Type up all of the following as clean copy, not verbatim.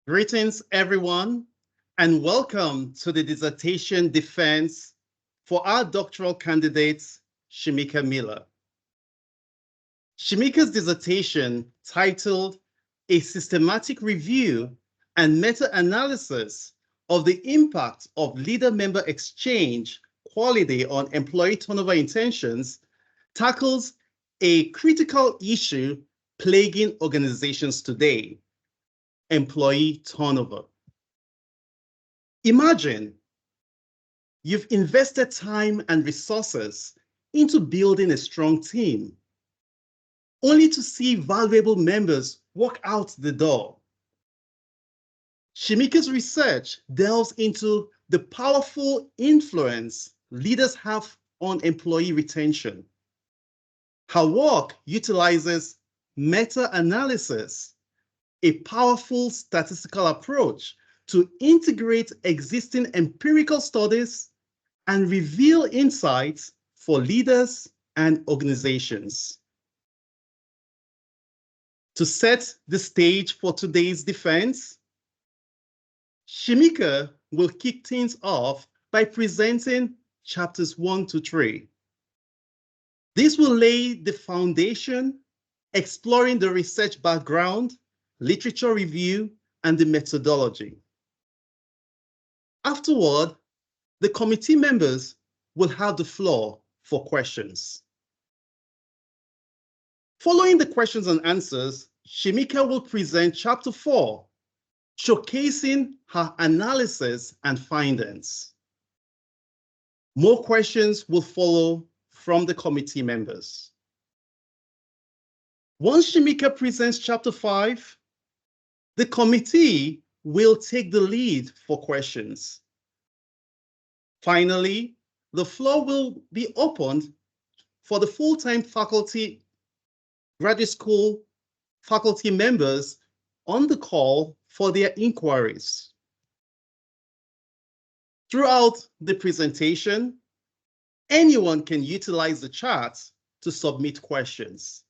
Greetings, everyone, and welcome to the dissertation defense for our doctoral candidate, Shemika Miller. Shemika's dissertation, titled A Systematic Review and Meta-Analysis of the Impact of Leader-Member Exchange Quality on Employee Turnover Intentions, tackles a critical issue plaguing organizations today: employee turnover. Imagine you've invested time and resources into building a strong team, only to see valuable members walk out the door. Shemika's research delves into the powerful influence leaders have on employee retention. Her work utilizes meta-analysis, a powerful statistical approach to integrate existing empirical studies and reveal insights for leaders and organizations. To set the stage for today's defense, Shemika will kick things off by presenting chapters 1 to 3. This will lay the foundation, exploring the research background, literature review, and the methodology. Afterward, the committee members will have the floor for questions. Following the questions and answers, Shemika will present chapter 4, showcasing her analysis and findings. More questions will follow from the committee members. Once Shemika presents chapter 5, the committee will take the lead for questions. Finally, the floor will be opened for the full-time faculty, graduate school faculty members on the call for their inquiries. Throughout the presentation, anyone can utilize the chat to submit questions.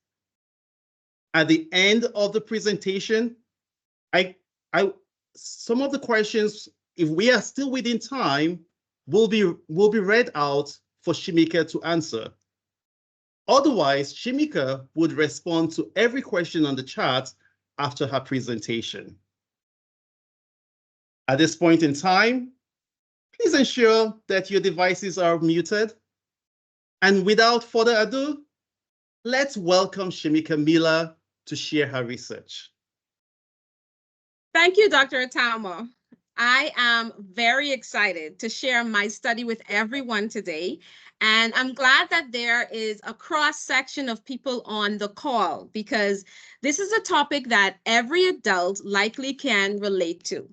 At the end of the presentation, some of the questions, if we are still within time, will be read out for Shemika to answer. Otherwise, Shemika would respond to every question on the chat after her presentation. At this point in time, please ensure that your devices are muted. And without further ado, let's welcome Shemika Miller to share her research. Thank you, Dr. Atamo. I am very excited to share my study with everyone today. And I'm glad that there is a cross-section of people on the call, because this is a topic that every adult likely can relate to.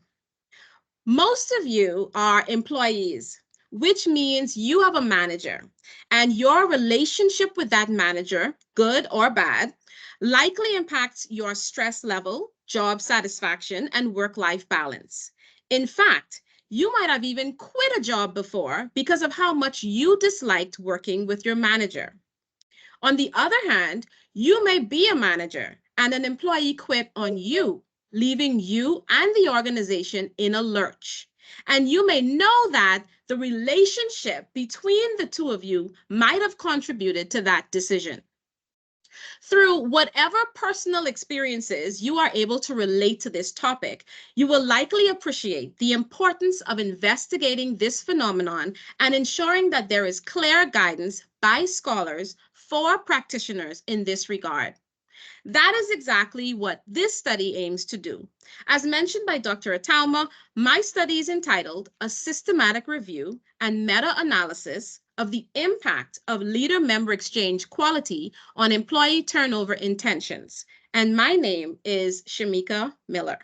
Most of you are employees, which means you have a manager, and your relationship with that manager, good or bad, likely impacts your stress level, job satisfaction, and work-life balance. In fact, you might have even quit a job before because of how much you disliked working with your manager. On the other hand, you may be a manager and an employee quit on you, leaving you and the organization in a lurch. And you may know that the relationship between the two of you might have contributed to that decision. Through whatever personal experiences you are able to relate to this topic, you will likely appreciate the importance of investigating this phenomenon and ensuring that there is clear guidance by scholars for practitioners in this regard. That is exactly what this study aims to do. As mentioned by Dr. Atalma, my study is entitled A Systematic Review and Meta-Analysis of the Impact of Leader-Member Exchange Quality on Employee Turnover Intentions. And my name is Shemika Miller.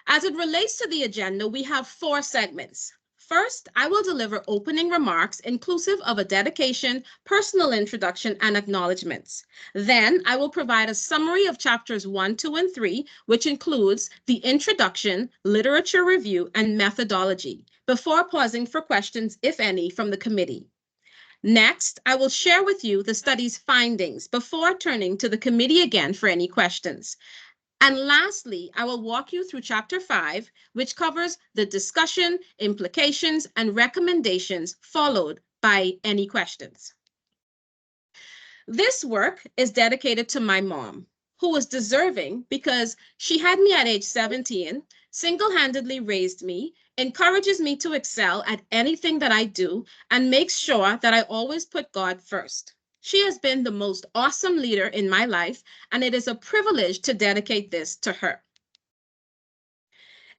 As it relates to the agenda, we have 4 segments. First, I will deliver opening remarks inclusive of a dedication, personal introduction, and acknowledgements. Then I will provide a summary of chapters 1, 2, and 3, which includes the introduction, literature review, and methodology, before pausing for questions, if any, from the committee. Next, I will share with you the study's findings before turning to the committee again for any questions. And lastly, I will walk you through Chapter 5, which covers the discussion, implications, and recommendations, followed by any questions. This work is dedicated to my mom, who was deserving because she had me at age 17, single-handedly raised me, encourages me to excel at anything that I do, and makes sure that I always put God first. She has been the most awesome leader in my life, and it is a privilege to dedicate this to her.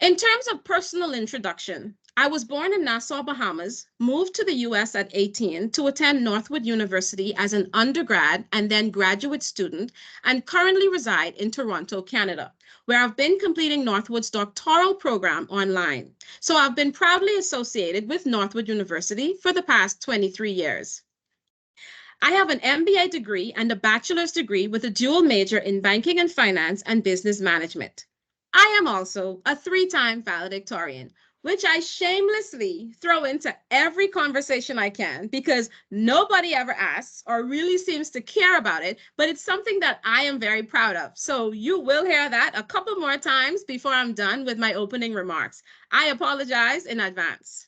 In terms of personal introduction, I was born in Nassau, Bahamas, moved to the US at 18 to attend Northwood University as an undergrad and then graduate student, and currently reside in Toronto, Canada, where I've been completing Northwood's doctoral program online. So I've been proudly associated with Northwood University for the past 23 years. I have an MBA degree and a bachelor's degree with a dual major in banking and finance and business management. I am also a 3-time valedictorian, which I shamelessly throw into every conversation I can because nobody ever asks or really seems to care about it, but it's something that I am very proud of. So you will hear that a couple more times before I'm done with my opening remarks. I apologize in advance.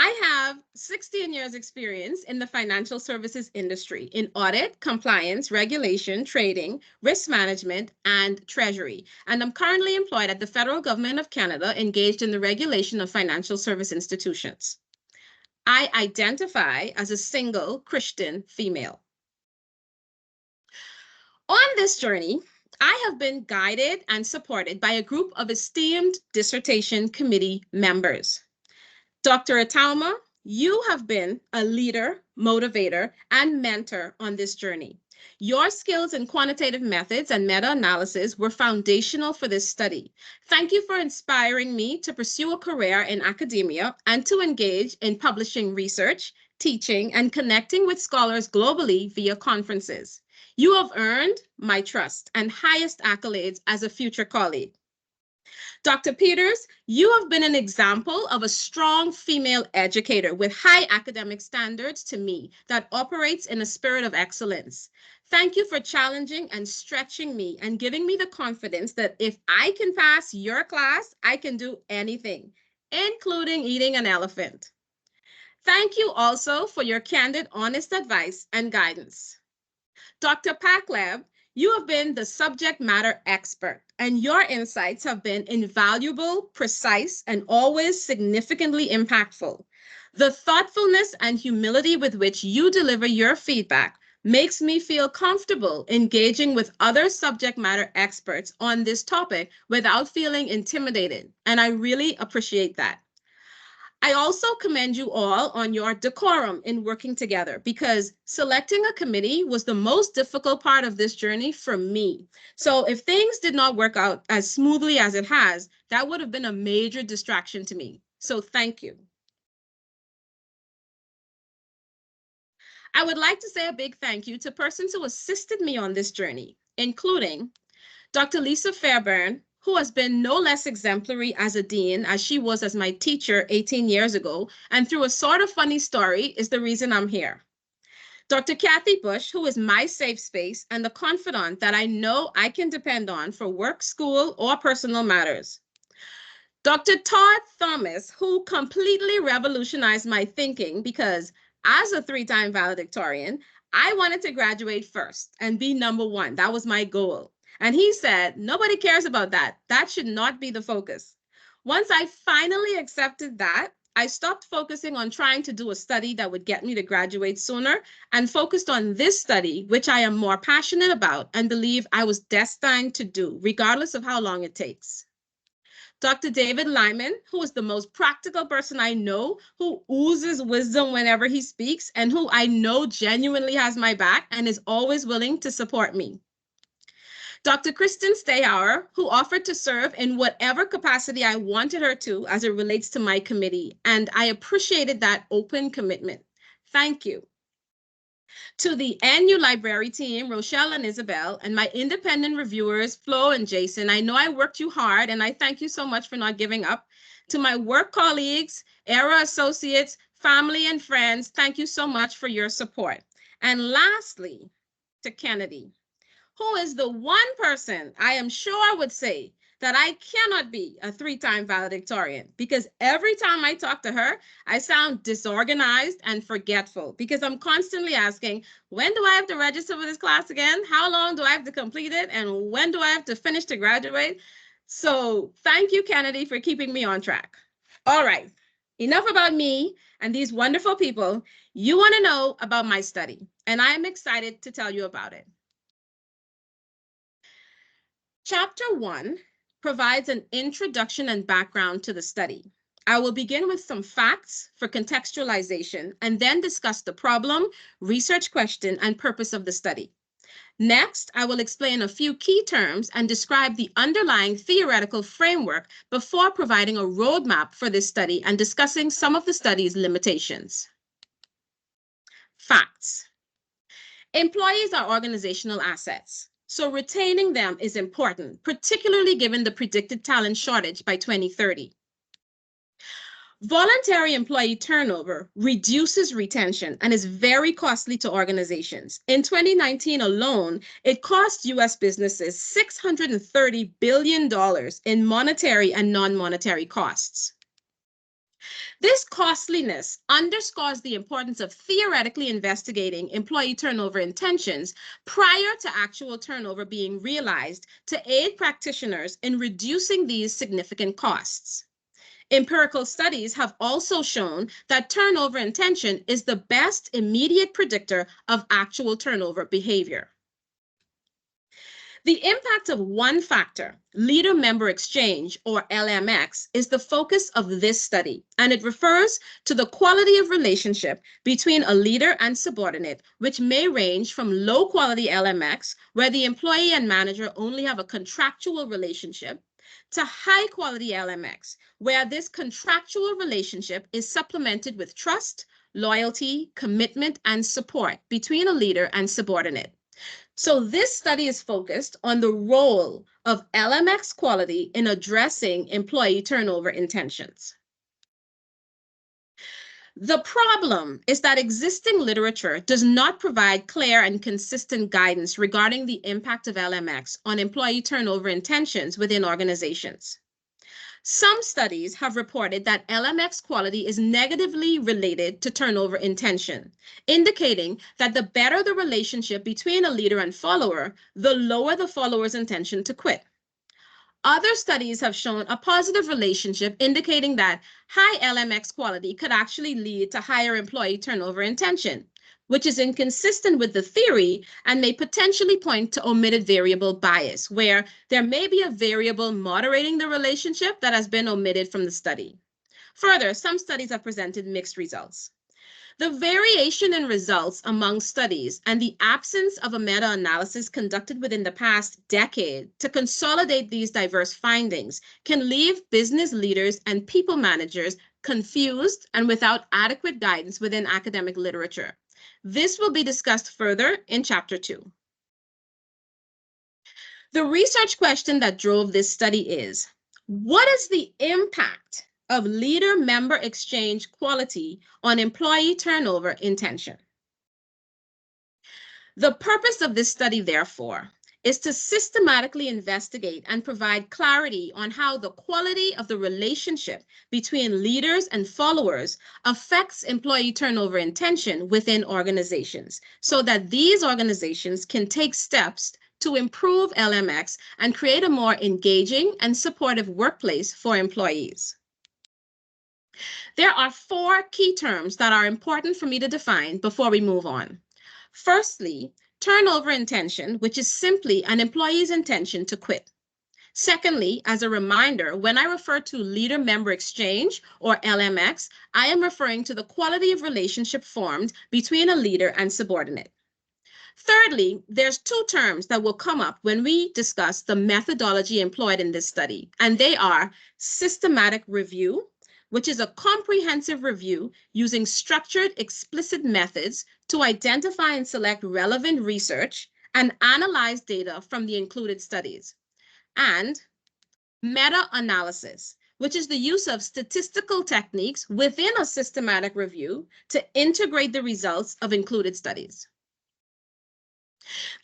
I have 16 years experience in the financial services industry in audit, compliance, regulation, trading, risk management, and treasury. And I'm currently employed at the federal government of Canada, engaged in the regulation of financial service institutions. I identify as a single Christian female. On this journey, I have been guided and supported by a group of esteemed dissertation committee members. Dr. Atauma, you have been a leader, motivator, and mentor on this journey. Your skills in quantitative methods and meta-analysis were foundational for this study. Thank you for inspiring me to pursue a career in academia and to engage in publishing research, teaching, and connecting with scholars globally via conferences. You have earned my trust and highest accolades as a future colleague. Dr. Peters, you have been an example of a strong female educator with high academic standards to me that operates in a spirit of excellence. Thank you for challenging and stretching me and giving me the confidence that if I can pass your class, I can do anything, including eating an elephant. Thank you also for your candid, honest advice and guidance. Dr. Pakleb, you have been the subject matter expert, and your insights have been invaluable, precise, and always significantly impactful. The thoughtfulness and humility with which you deliver your feedback makes me feel comfortable engaging with other subject matter experts on this topic without feeling intimidated, and I really appreciate that. I also commend you all on your decorum in working together because selecting a committee was the most difficult part of this journey for me. So if things did not work out as smoothly as it has, that would have been a major distraction to me. So thank you. I would like to say a big thank you to persons who assisted me on this journey, including Dr. Lisa Fairbairn, who has been no less exemplary as a dean as she was as my teacher 18 years ago, and through a sort of funny story is the reason I'm here. Dr. Kathy Bush, who is my safe space and the confidant that I know I can depend on for work, school, or personal matters. Dr. Todd Thomas, who completely revolutionized my thinking because as a 3-time valedictorian, I wanted to graduate first and be #1. That was my goal. And he said, nobody cares about that. That should not be the focus. Once I finally accepted that, I stopped focusing on trying to do a study that would get me to graduate sooner and focused on this study, which I am more passionate about and believe I was destined to do, regardless of how long it takes. Dr. David Lyman, who is the most practical person I know, who oozes wisdom whenever he speaks, and who I know genuinely has my back and is always willing to support me. Dr. Kristen Stayhauer, who offered to serve in whatever capacity I wanted her to as it relates to my committee, and I appreciated that open commitment. Thank you. To the NU Library team, Rochelle and Isabel, and my independent reviewers, Flo and Jason, I know I worked you hard, and I thank you so much for not giving up. To my work colleagues, ERA associates, family, and friends, thank you so much for your support. And lastly, to Kennedy, who is the one person I am sure would say that I cannot be a 3-time valedictorian, because every time I talk to her, I sound disorganized and forgetful because I'm constantly asking, when do I have to register for this class again? How long do I have to complete it? And when do I have to finish to graduate? So thank you, Kennedy, for keeping me on track. All right, enough about me and these wonderful people. You want to know about my study, and I am excited to tell you about it. Chapter 1 provides an introduction and background to the study. I will begin with some facts for contextualization and then discuss the problem, research question, and purpose of the study. Next, I will explain a few key terms and describe the underlying theoretical framework before providing a roadmap for this study and discussing some of the study's limitations. Facts. Employees are organizational assets, so retaining them is important, particularly given the predicted talent shortage by 2030. Voluntary employee turnover reduces retention and is very costly to organizations. In 2019 alone, it cost U.S. businesses $630 billion in monetary and non-monetary costs. This costliness underscores the importance of theoretically investigating employee turnover intentions prior to actual turnover being realized to aid practitioners in reducing these significant costs. Empirical studies have also shown that turnover intention is the best immediate predictor of actual turnover behavior. The impact of one factor, leader-member exchange, or LMX, is the focus of this study, and it refers to the quality of relationship between a leader and subordinate, which may range from low-quality LMX, where the employee and manager only have a contractual relationship, to high-quality LMX, where this contractual relationship is supplemented with trust, loyalty, commitment, and support between a leader and subordinate. So this study is focused on the role of LMX quality in addressing employee turnover intentions. The problem is that existing literature does not provide clear and consistent guidance regarding the impact of LMX on employee turnover intentions within organizations. Some studies have reported that LMX quality is negatively related to turnover intention, indicating that the better the relationship between a leader and follower, the lower the follower's intention to quit. Other studies have shown a positive relationship indicating that high LMX quality could actually lead to higher employee turnover intention, which is inconsistent with the theory and may potentially point to omitted variable bias, where there may be a variable moderating the relationship that has been omitted from the study. Further, some studies have presented mixed results. The variation in results among studies and the absence of a meta-analysis conducted within the past decade to consolidate these diverse findings can leave business leaders and people managers confused and without adequate guidance within academic literature. This will be discussed further in Chapter 2. The research question that drove this study is, what is the impact of leader-member exchange quality on employee turnover intention? The purpose of this study, therefore, is to systematically investigate and provide clarity on how the quality of the relationship between leaders and followers affects employee turnover intention within organizations, so that these organizations can take steps to improve LMX and create a more engaging and supportive workplace for employees. There are 4 key terms that are important for me to define before we move on. Firstly, turnover intention, which is simply an employee's intention to quit. Secondly, as a reminder, when I refer to leader-member exchange, or LMX, I am referring to the quality of relationship formed between a leader and subordinate. Thirdly, there's 2 terms that will come up when we discuss the methodology employed in this study, and they are systematic review, which is a comprehensive review using structured, explicit methods to identify and select relevant research and analyze data from the included studies. And meta-analysis, which is the use of statistical techniques within a systematic review to integrate the results of included studies.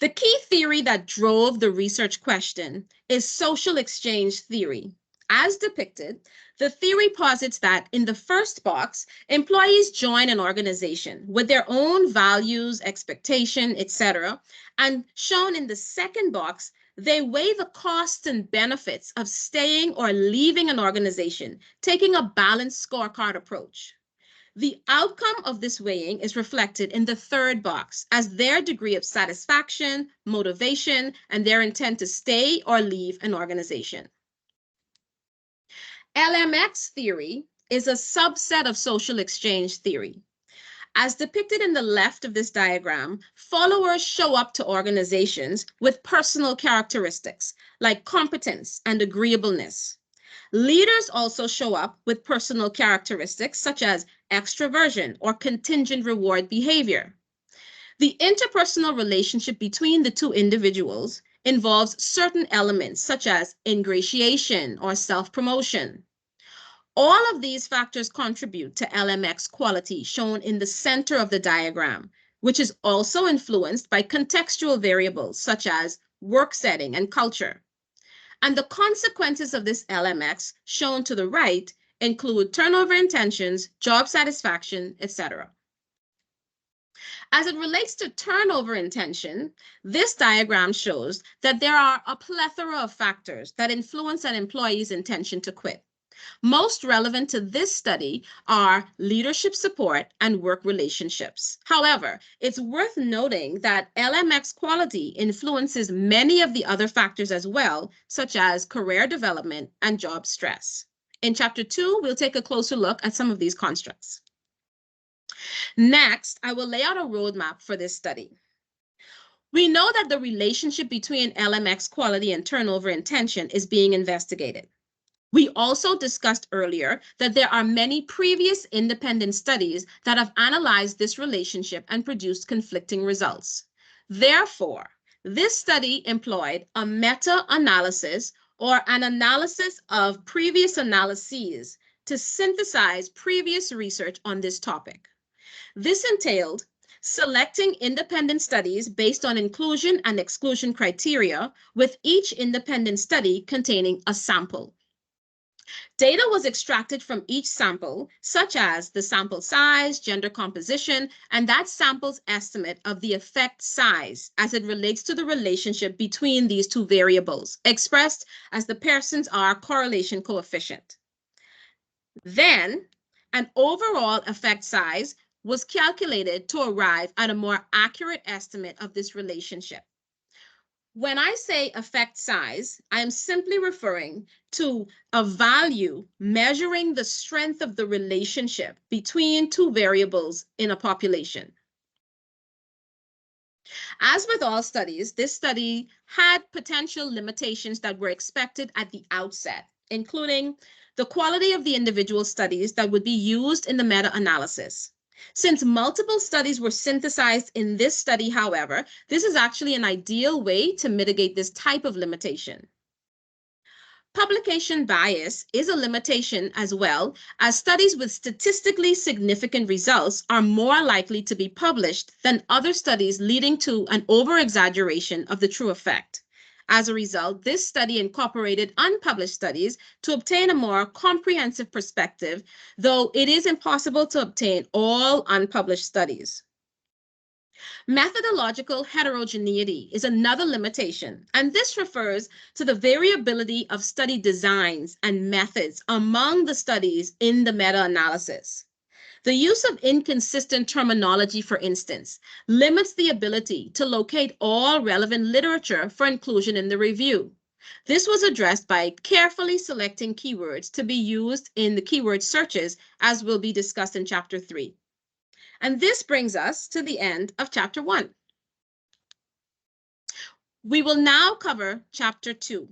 The key theory that drove the research question is social exchange theory. As depicted, the theory posits that in the first box, employees join an organization with their own values, expectation, etc. And shown in the second box, they weigh the costs and benefits of staying or leaving an organization, taking a balanced scorecard approach. The outcome of this weighing is reflected in the third box as their degree of satisfaction, motivation, and their intent to stay or leave an organization. LMX theory is a subset of social exchange theory. As depicted in the left of this diagram, followers show up to organizations with personal characteristics like competence and agreeableness. Leaders also show up with personal characteristics such as extroversion or contingent reward behavior. The interpersonal relationship between the two individuals involves certain elements such as ingratiation or self-promotion. All of these factors contribute to LMX quality shown in the center of the diagram, which is also influenced by contextual variables such as work setting and culture. And the consequences of this LMX shown to the right include turnover intentions, job satisfaction, etc. As it relates to turnover intention, this diagram shows that there are a plethora of factors that influence an employee's intention to quit. Most relevant to this study are leadership support and work relationships. However, it's worth noting that LMX quality influences many of the other factors as well, such as career development and job stress. In Chapter 2, we'll take a closer look at some of these constructs. Next, I will lay out a roadmap for this study. We know that the relationship between LMX quality and turnover intention is being investigated. We also discussed earlier that there are many previous independent studies that have analyzed this relationship and produced conflicting results. Therefore, this study employed a meta-analysis or an analysis of previous analyses to synthesize previous research on this topic. This entailed selecting independent studies based on inclusion and exclusion criteria, with each independent study containing a sample. Data was extracted from each sample, such as the sample size, gender composition, and that sample's estimate of the effect size as it relates to the relationship between these two variables, expressed as the Pearson's R correlation coefficient. Then, an overall effect size was calculated to arrive at a more accurate estimate of this relationship. When I say effect size, I am simply referring to a value measuring the strength of the relationship between two variables in a population. As with all studies, this study had potential limitations that were expected at the outset, including the quality of the individual studies that would be used in the meta-analysis. Since multiple studies were synthesized in this study, however, this is actually an ideal way to mitigate this type of limitation. Publication bias is a limitation as well, as studies with statistically significant results are more likely to be published than other studies, leading to an over-exaggeration of the true effect. As a result, this study incorporated unpublished studies to obtain a more comprehensive perspective, though it is impossible to obtain all unpublished studies. Methodological heterogeneity is another limitation, and this refers to the variability of study designs and methods among the studies in the meta-analysis. The use of inconsistent terminology, for instance, limits the ability to locate all relevant literature for inclusion in the review. This was addressed by carefully selecting keywords to be used in the keyword searches, as will be discussed in Chapter 3. And this brings us to the end of Chapter 1. We will now cover Chapter 2,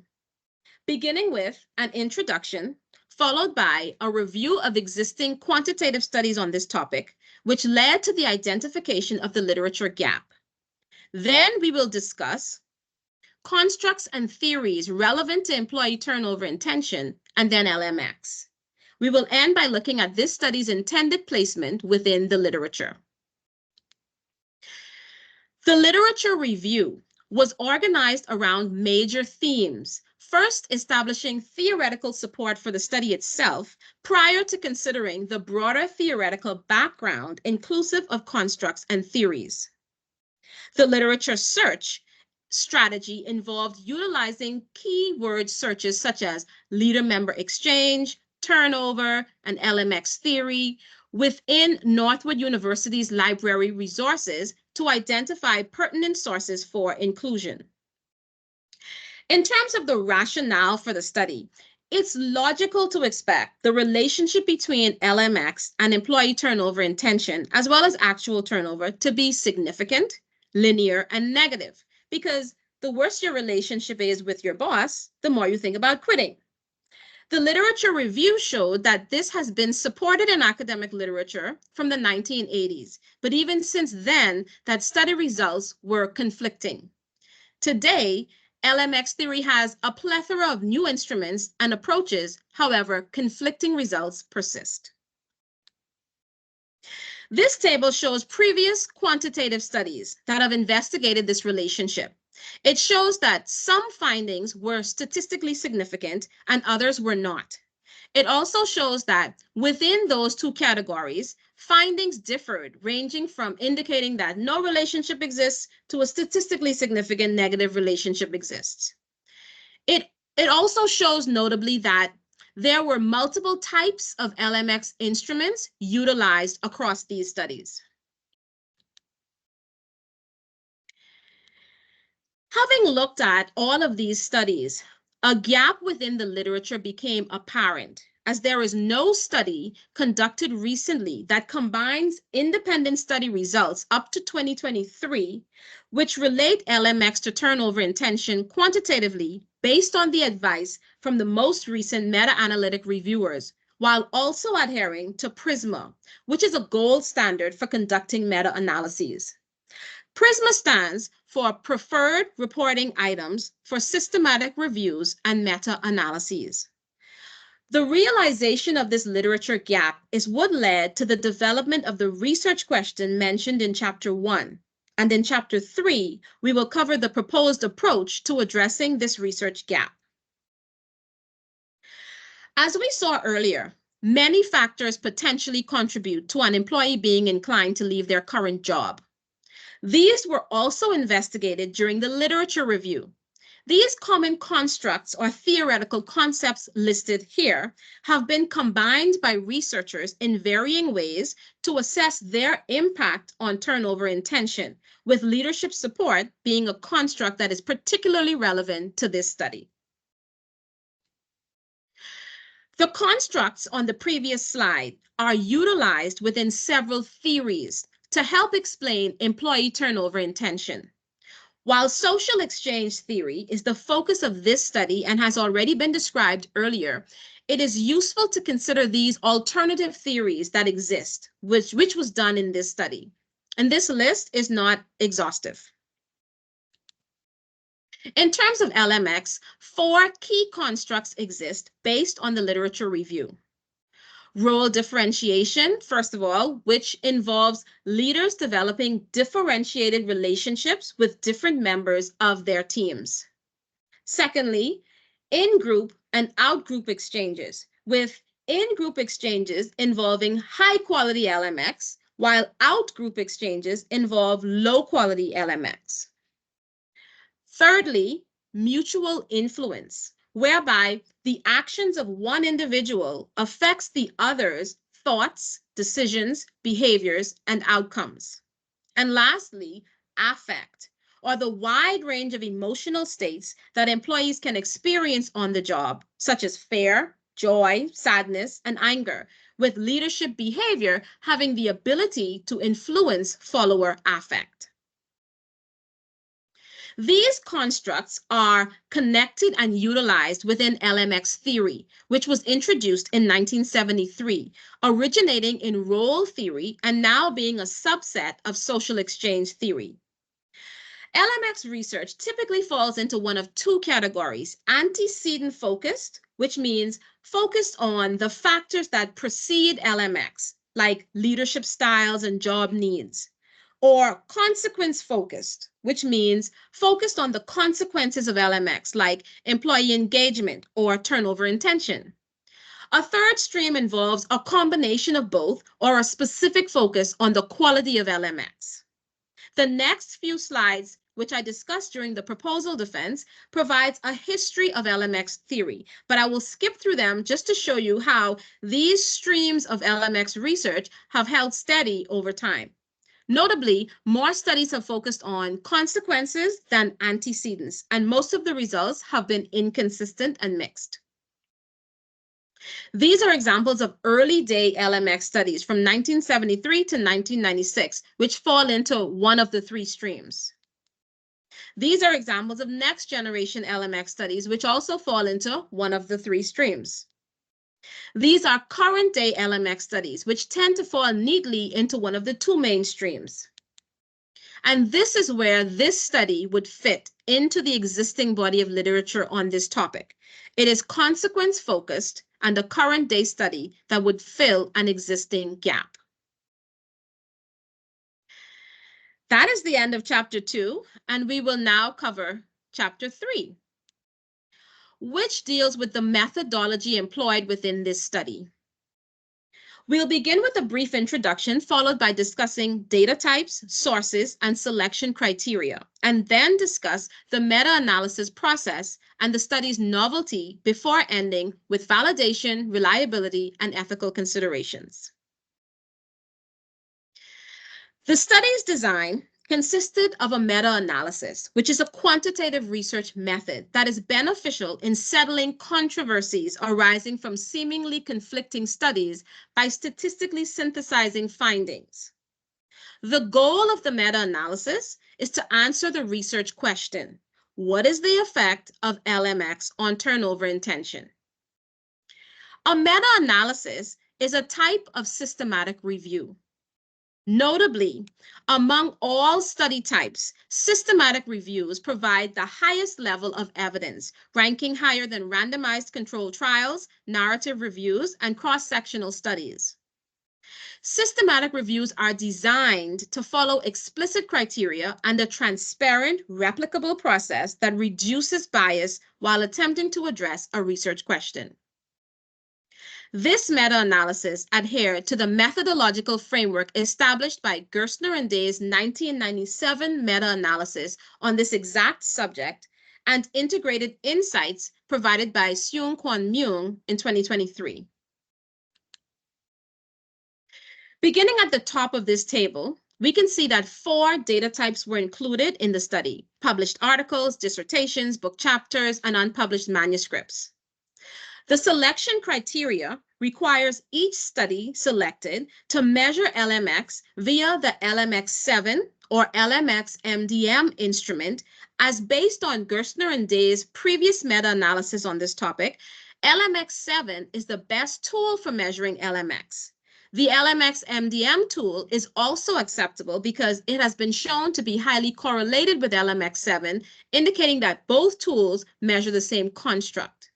beginning with an introduction, followed by a review of existing quantitative studies on this topic, which led to the identification of the literature gap. Then we will discuss constructs and theories relevant to employee turnover intention, and then LMX. We will end by looking at this study's intended placement within the literature. The literature review was organized around major themes, first establishing theoretical support for the study itself prior to considering the broader theoretical background inclusive of constructs and theories. The literature search strategy involved utilizing keyword searches such as leader-member exchange, turnover, and LMX theory within Northwood University's library resources to identify pertinent sources for inclusion. In terms of the rationale for the study, it's logical to expect the relationship between LMX and employee turnover intention, as well as actual turnover, to be significant, linear, and negative, because the worse your relationship is with your boss, the more you think about quitting. The literature review showed that this has been supported in academic literature from the 1980s, but even since then, that study results were conflicting. Today, LMX theory has a plethora of new instruments and approaches. However, conflicting results persist. This table shows previous quantitative studies that have investigated this relationship. It shows that some findings were statistically significant and others were not. It also shows that within those two categories, findings differed, ranging from indicating that no relationship exists to a statistically significant negative relationship exists. It also shows notably that there were multiple types of LMX instruments utilized across these studies. Having looked at all of these studies, a gap within the literature became apparent, as there is no study conducted recently that combines independent study results up to 2023, which relate LMX to turnover intention quantitatively based on the advice from the most recent meta-analytic reviewers, while also adhering to PRISMA, which is a gold standard for conducting meta-analyses. PRISMA stands for Preferred Reporting Items for Systematic Reviews and Meta-Analyses. The realization of this literature gap is what led to the development of the research question mentioned in Chapter 1. And in Chapter 3, we will cover the proposed approach to addressing this research gap. As we saw earlier, many factors potentially contribute to an employee being inclined to leave their current job. These were also investigated during the literature review. These common constructs or theoretical concepts listed here have been combined by researchers in varying ways to assess their impact on turnover intention, with leadership support being a construct that is particularly relevant to this study. The constructs on the previous slide are utilized within several theories to help explain employee turnover intention. While social exchange theory is the focus of this study and has already been described earlier, it is useful to consider these alternative theories that exist, which was done in this study. And this list is not exhaustive. In terms of LMX, 4 key constructs exist based on the literature review. Role differentiation, first of all, which involves leaders developing differentiated relationships with different members of their teams. Secondly, in-group and out-group exchanges, with in-group exchanges involving high-quality LMX, while out-group exchanges involve low-quality LMX. Thirdly, mutual influence, whereby the actions of one individual affects the other's thoughts, decisions, behaviors, and outcomes. And lastly, affect, or the wide range of emotional states that employees can experience on the job, such as fear, joy, sadness, and anger, with leadership behavior having the ability to influence follower affect. These constructs are connected and utilized within LMX theory, which was introduced in 1973, originating in role theory and now being a subset of social exchange theory. LMX research typically falls into one of 2 categories: antecedent focused, which means focused on the factors that precede LMX, like leadership styles and job needs, or consequence-focused, which means focused on the consequences of LMX, like employee engagement or turnover intention. A third stream involves a combination of both or a specific focus on the quality of LMX. The next few slides, which I discussed during the proposal defense, provides a history of LMX theory, but I will skip through them just to show you how these streams of LMX research have held steady over time. Notably, more studies have focused on consequences than antecedents, and most of the results have been inconsistent and mixed. These are examples of early day LMX studies from 1973 to 1996, which fall into one of the three streams. These are examples of next generation LMX studies, which also fall into one of the three streams. These are current day LMX studies, which tend to fall neatly into one of the two main streams. And this is where this study would fit into the existing body of literature on this topic. It is consequence-focused and a current day study that would fill an existing gap. That is the end of chapter 2, and we will now cover chapter 3, which deals with the methodology employed within this study. We'll begin with a brief introduction, followed by discussing data types, sources, and selection criteria, and then discuss the meta-analysis process and the study's novelty before ending with validation, reliability, and ethical considerations. The study's design consisted of a meta-analysis, which is a quantitative research method that is beneficial in settling controversies arising from seemingly conflicting studies by statistically synthesizing findings. The goal of the meta-analysis is to answer the research question: what is the effect of LMX on turnover intention? A meta-analysis is a type of systematic review. Notably, among all study types, systematic reviews provide the highest level of evidence, ranking higher than randomized controlled trials, narrative reviews, and cross-sectional studies. Systematic reviews are designed to follow explicit criteria and a transparent, replicable process that reduces bias while attempting to address a research question. This meta-analysis adhered to the methodological framework established by Gerstner and Day's 1997 meta-analysis on this exact subject and integrated insights provided by Seung-Kwon Myung in 2023. Beginning at the top of this table, we can see that 4 data types were included in the study: published articles, dissertations, book chapters, and unpublished manuscripts. The selection criteria requires each study selected to measure LMX via the LMX7 or LMX-MDM instrument, as based on Gerstner and Day's previous meta-analysis on this topic. LMX7 is the best tool for measuring LMX. The LMX-MDM tool is also acceptable because it has been shown to be highly correlated with LMX7, indicating that both tools measure the same construct.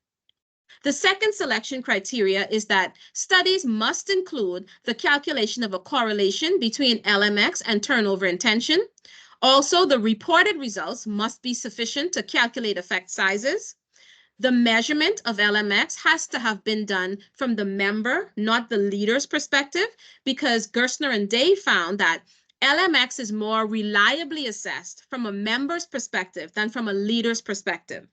The second selection criteria is that studies must include the calculation of a correlation between LMX and turnover intention. Also, the reported results must be sufficient to calculate effect sizes. The measurement of LMX has to have been done from the member, not the leader's perspective, because Gerstner and Day found that LMX is more reliably assessed from a member's perspective than from a leader's perspective.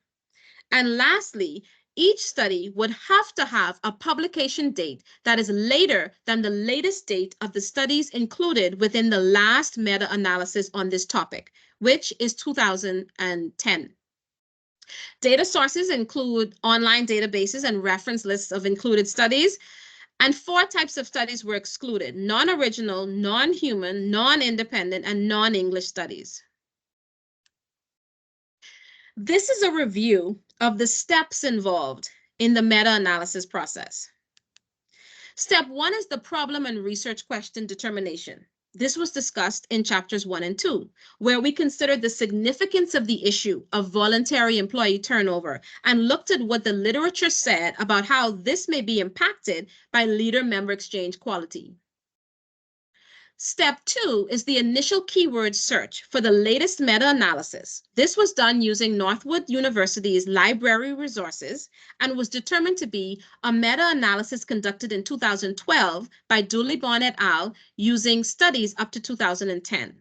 And lastly, each study would have to have a publication date that is later than the latest date of the studies included within the last meta-analysis on this topic, which is 2010. Data sources include online databases and reference lists of included studies, and 4 types of studies were excluded: non-original, non-human, non-independent, and non-English studies. This is a review of the steps involved in the meta-analysis process. Step 1 is the problem and research question determination. This was discussed in chapters 1 and 2, where we considered the significance of the issue of voluntary employee turnover and looked at what the literature said about how this may be impacted by leader-member exchange quality. Step 2 is the initial keyword search for the latest meta-analysis. This was done using Northwood University's library resources and was determined to be a meta-analysis conducted in 2012 by Dooley-Bond et al. Using studies up to 2010.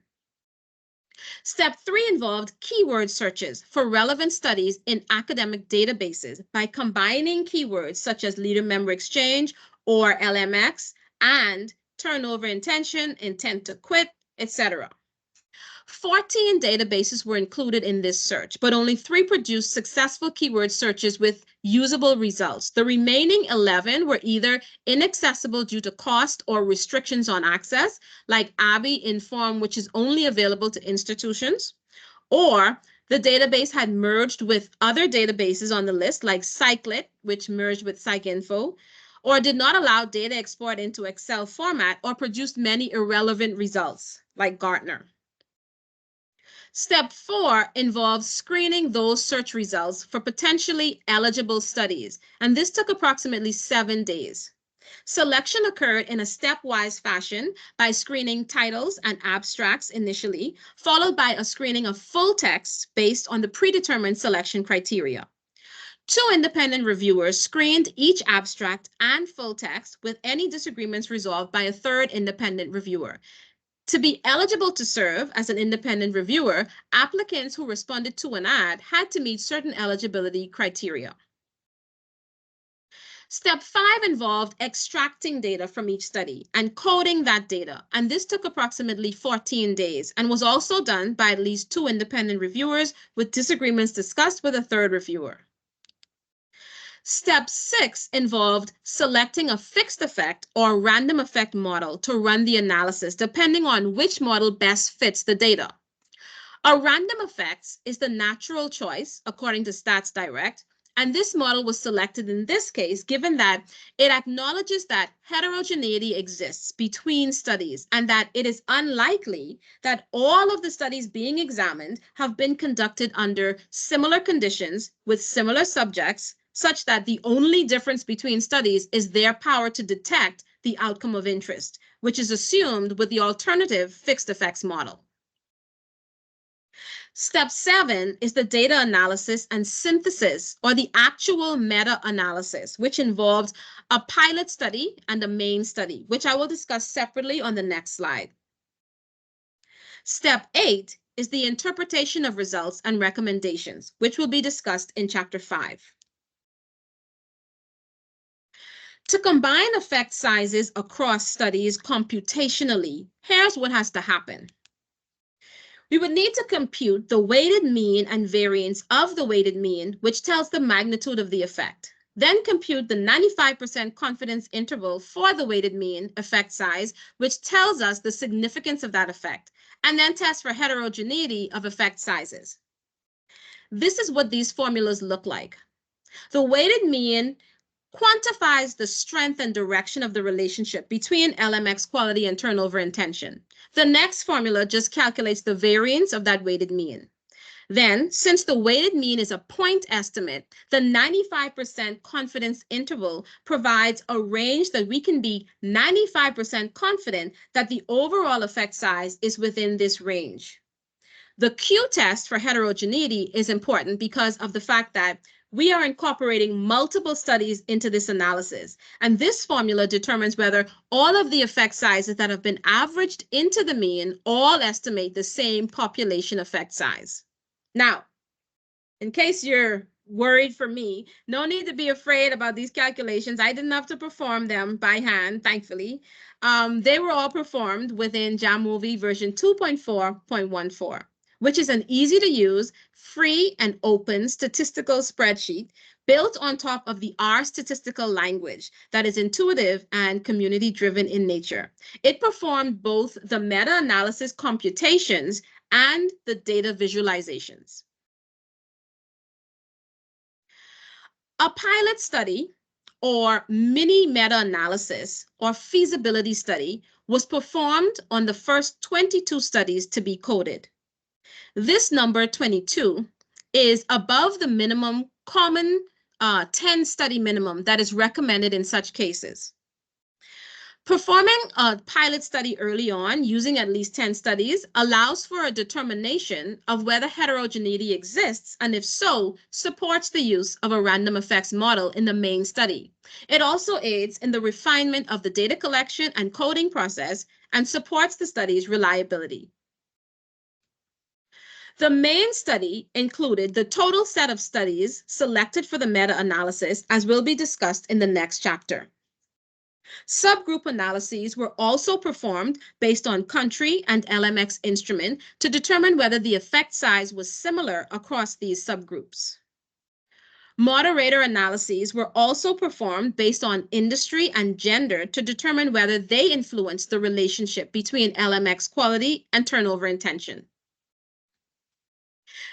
Step 3 involved keyword searches for relevant studies in academic databases by combining keywords such as leader member exchange or LMX and turnover intention, intent to quit, etc. 14 databases were included in this search, but only 3 produced successful keyword searches with usable results. The remaining 11 were either inaccessible due to cost or restrictions on access, like ABI Inform, which is only available to institutions, or the database had merged with other databases on the list, like Cyclit, which merged with PsycInfo, or did not allow data export into Excel format, or produced many irrelevant results, like Gartner. Step 4 involves screening those search results for potentially eligible studies, and this took approximately 7 days. Selection occurred in a stepwise fashion by screening titles and abstracts initially, followed by a screening of full text based on the predetermined selection criteria. 2 independent reviewers screened each abstract and full text, with any disagreements resolved by a 3rd independent reviewer. To be eligible to serve as an independent reviewer, applicants who responded to an ad had to meet certain eligibility criteria. Step 5 involved extracting data from each study and coding that data, and this took approximately 14 days and was also done by at least 2 independent reviewers, with disagreements discussed with a 3rd reviewer. Step 6 involved selecting a fixed effect or random effect model to run the analysis, depending on which model best fits the data. A random effects is the natural choice, according to Stats Direct, and this model was selected in this case, given that it acknowledges that heterogeneity exists between studies and that it is unlikely that all of the studies being examined have been conducted under similar conditions with similar subjects, such that the only difference between studies is their power to detect the outcome of interest, which is assumed with the alternative fixed effects model. Step 7 is the data analysis and synthesis, or the actual meta-analysis, which involves a pilot study and a main study, which I will discuss separately on the next slide. Step 8 is the interpretation of results and recommendations, which will be discussed in Chapter 5. To combine effect sizes across studies computationally, here's what has to happen. We would need to compute the weighted mean and variance of the weighted mean, which tells the magnitude of the effect. Then compute the 95% confidence interval for the weighted mean effect size, which tells us the significance of that effect, and then test for heterogeneity of effect sizes. This is what these formulas look like. The weighted mean quantifies the strength and direction of the relationship between LMX quality and turnover intention. The next formula just calculates the variance of that weighted mean. Then, since the weighted mean is a point estimate, the 95% confidence interval provides a range that we can be 95% confident that the overall effect size is within this range. The Q test for heterogeneity is important because of the fact that we are incorporating multiple studies into this analysis, and this formula determines whether all of the effect sizes that have been averaged into the mean all estimate the same population effect size. Now, in case you're worried for me, no need to be afraid about these calculations. I didn't have to perform them by hand, thankfully. They were all performed within Jamovi version 2.4.14. which is an easy-to-use, free, and open statistical spreadsheet built on top of the R statistical language that is intuitive and community-driven in nature. It performed both the meta-analysis computations and the data visualizations. A pilot study, or mini meta-analysis, or feasibility study, was performed on the first 22 studies to be coded. This number 22 is above the minimum common 10 study minimum that is recommended in such cases. Performing a pilot study early on using at least 10 studies allows for a determination of whether heterogeneity exists, and if so, supports the use of a random effects model in the main study. It also aids in the refinement of the data collection and coding process and supports the study's reliability. The main study included the total set of studies selected for the meta-analysis, as will be discussed in the next chapter. Subgroup analyses were also performed based on country and LMX instrument to determine whether the effect size was similar across these subgroups. Moderator analyses were also performed based on industry and gender to determine whether they influenced the relationship between LMX quality and turnover intention.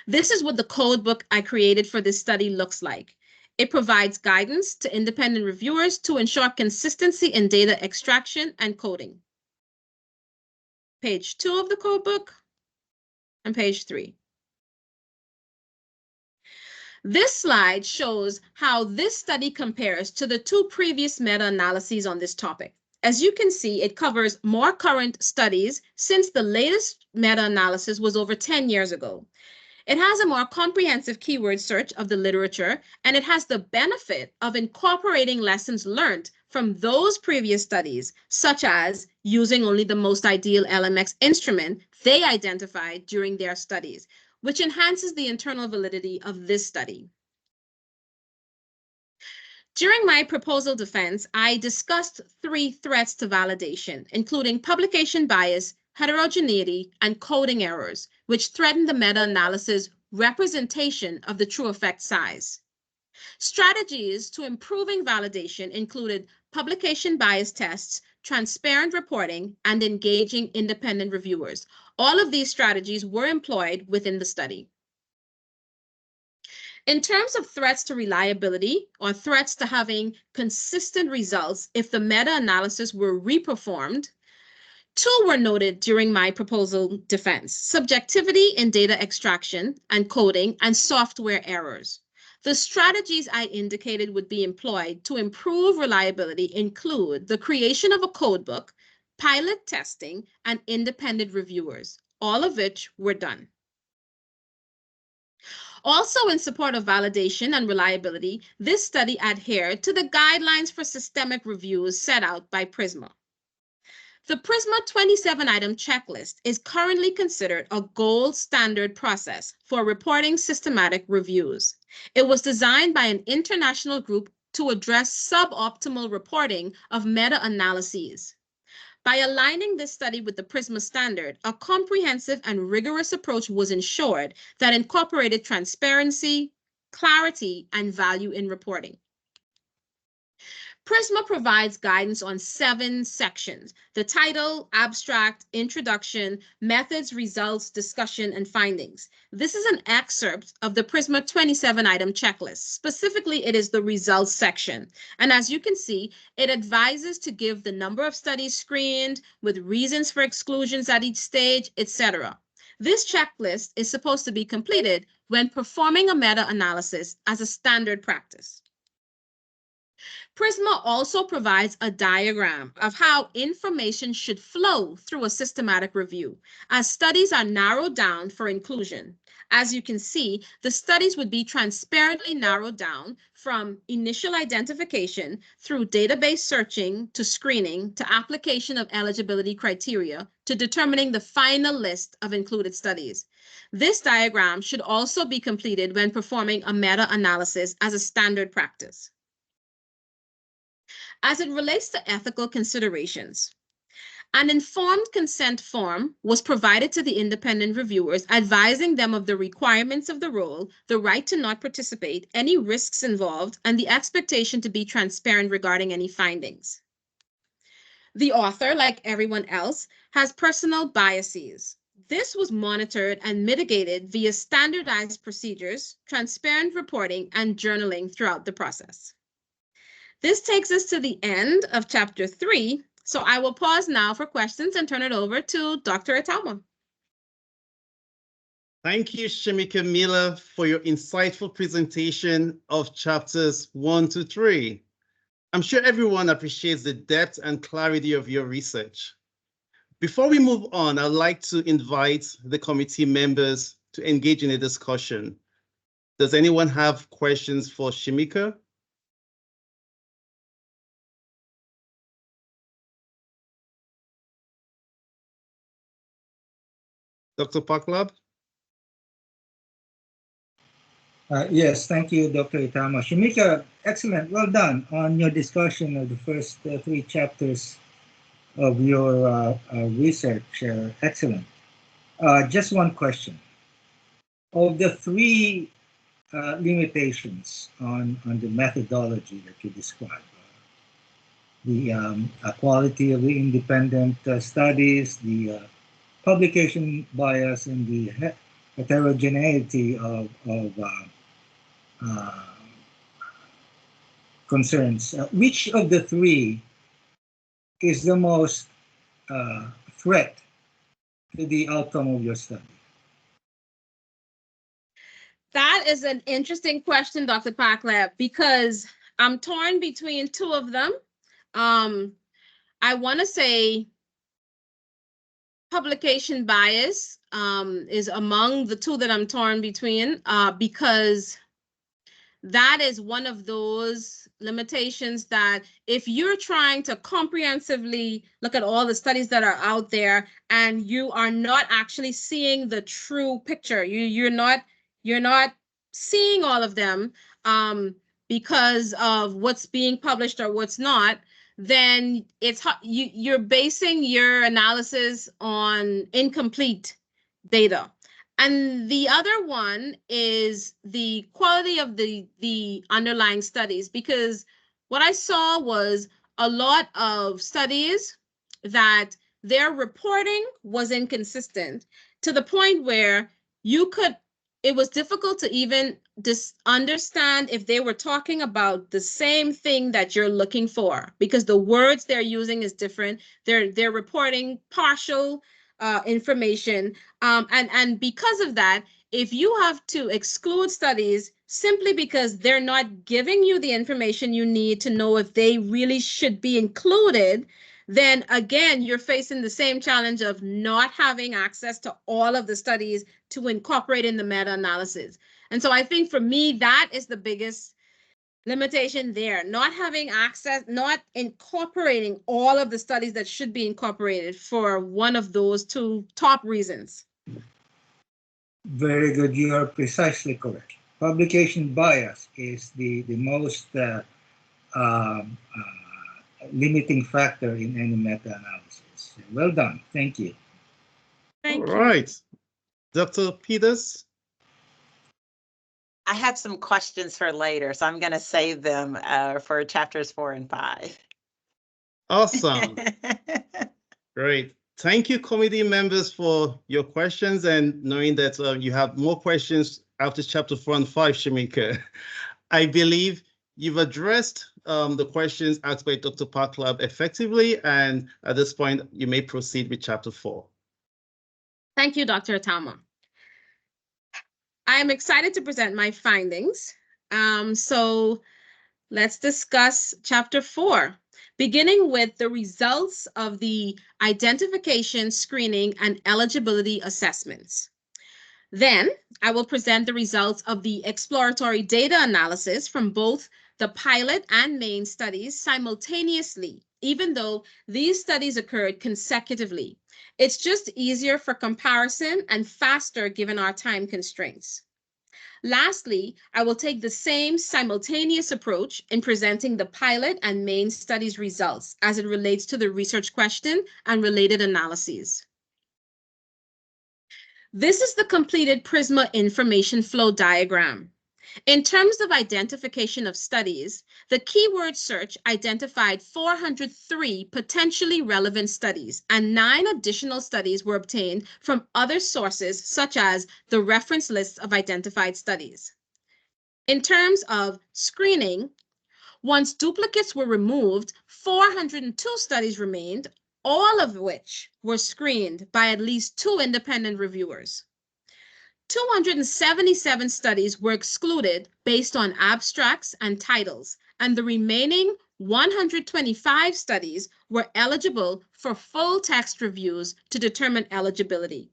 This is what the code book I created for this study looks like. It provides guidance to independent reviewers to ensure consistency in data extraction and coding. Page 2 of the code book and page 3. This slide shows how this study compares to the 2 previous meta-analyses on this topic. As you can see, it covers more current studies since the latest meta-analysis was over 10 years ago. It has a more comprehensive keyword search of the literature, and it has the benefit of incorporating lessons learned from those previous studies, such as using only the most ideal LMX instrument they identified during their studies, which enhances the internal validity of this study. During my proposal defense, I discussed 3 threats to validation, including publication bias, heterogeneity, and coding errors, which threaten the meta-analysis representation of the true effect size. Strategies to improving validation included publication bias tests, transparent reporting, and engaging independent reviewers. All of these strategies were employed within the study. In terms of threats to reliability or threats to having consistent results if the meta-analysis were reperformed, 2 were noted during my proposal defense: subjectivity in data extraction and coding and software errors. The strategies I indicated would be employed to improve reliability include the creation of a codebook, pilot testing, and independent reviewers, all of which were done. Also, in support of validation and reliability, this study adhered to the guidelines for systemic reviews set out by PRISMA. The PRISMA 27-item checklist is currently considered a gold standard process for reporting systematic reviews. It was designed by an international group to address suboptimal reporting of meta-analyses. By aligning this study with the PRISMA standard, a comprehensive and rigorous approach was ensured that incorporated transparency, clarity, and value in reporting. PRISMA provides guidance on 7 sections: the title, abstract, introduction, methods, results, discussion, and findings. This is an excerpt of the PRISMA 27-item checklist. Specifically, it is the results section. And as you can see, it advises to give the number of studies screened with reasons for exclusions at each stage, etc. This checklist is supposed to be completed when performing a meta-analysis as a standard practice. PRISMA also provides a diagram of how information should flow through a systematic review, as studies are narrowed down for inclusion. As you can see, the studies would be transparently narrowed down from initial identification through database searching to screening to application of eligibility criteria to determining the final list of included studies. This diagram should also be completed when performing a meta-analysis as a standard practice. As it relates to ethical considerations, an informed consent form was provided to the independent reviewers, advising them of the requirements of the role, the right to not participate, any risks involved, and the expectation to be transparent regarding any findings. The author, like everyone else, has personal biases. This was monitored and mitigated via standardized procedures, transparent reporting, and journaling throughout the process. This takes us to the end of chapter 3, so I will pause now for questions and turn it over to Dr. Atama. Thank you, Shemika Miller, for your insightful presentation of chapters 1 to 3. I'm sure everyone appreciates the depth and clarity of your research. Before we move on, I'd like to invite the committee members to engage in a discussion. Does anyone have questions for Shemika? Dr. Paklab? Yes, thank you, Dr. Itama. Shemika, excellent. Well done on your discussion of the first three chapters of your research. Excellent. Just one question. Of the three limitations on the methodology that you described, the quality of the independent studies, the publication bias, and the heterogeneity of concerns. Which of the three is the most threat to the outcome of your study? That is an interesting question, Dr. Paklab, because I'm torn between two of them. I want to say publication bias is among the two that I'm torn between because that is one of those limitations that if you're trying to comprehensively look at all the studies that are out there and you are not actually seeing the true picture, you're not seeing all of them because of what's being published or what's not, then you're basing your analysis on incomplete data. And the other one is the quality of the underlying studies, because what I saw was a lot of studies that their reporting was inconsistent to the point where it was difficult to even understand if they were talking about the same thing that you're looking for, because the words they're using is different. They're reporting partial information. And because of that, if you have to exclude studies simply because they're not giving you the information you need to know if they really should be included, then again, you're facing the same challenge of not having access to all of the studies to incorporate in the meta-analysis. And so I think for me, that is the biggest limitation there, not having access, not incorporating all of the studies that should be incorporated for one of those two top reasons. Very good. You are precisely correct. Publication bias is the most limiting factor in any meta-analysis. Well done. Thank you. Thank you. All right. Dr. Peters? I have some questions for later, so I'm going to save them for chapters 4 and 5. Awesome. Great. Thank you, committee members, for your questions, and knowing that you have more questions after chapter 4 and 5, Shemika. I believe you've addressed the questions asked by Dr. Paklab effectively, and at this point, you may proceed with chapter 4. Thank you, Dr. Itama. I am excited to present my findings. So let's discuss chapter 4, beginning with the results of the identification, screening, and eligibility assessments. Then I will present the results of the exploratory data analysis from both the pilot and main studies simultaneously, even though these studies occurred consecutively. It's just easier for comparison and faster given our time constraints. Lastly, I will take the same simultaneous approach in presenting the pilot and main studies results as it relates to the research question and related analyses. This is the completed PRISMA information flow diagram. In terms of identification of studies, the keyword search identified 403 potentially relevant studies, and 9 additional studies were obtained from other sources, such as the reference lists of identified studies. In terms of screening, once duplicates were removed, 402 studies remained, all of which were screened by at least 2 independent reviewers. 277 studies were excluded based on abstracts and titles, and the remaining 125 studies were eligible for full text reviews to determine eligibility.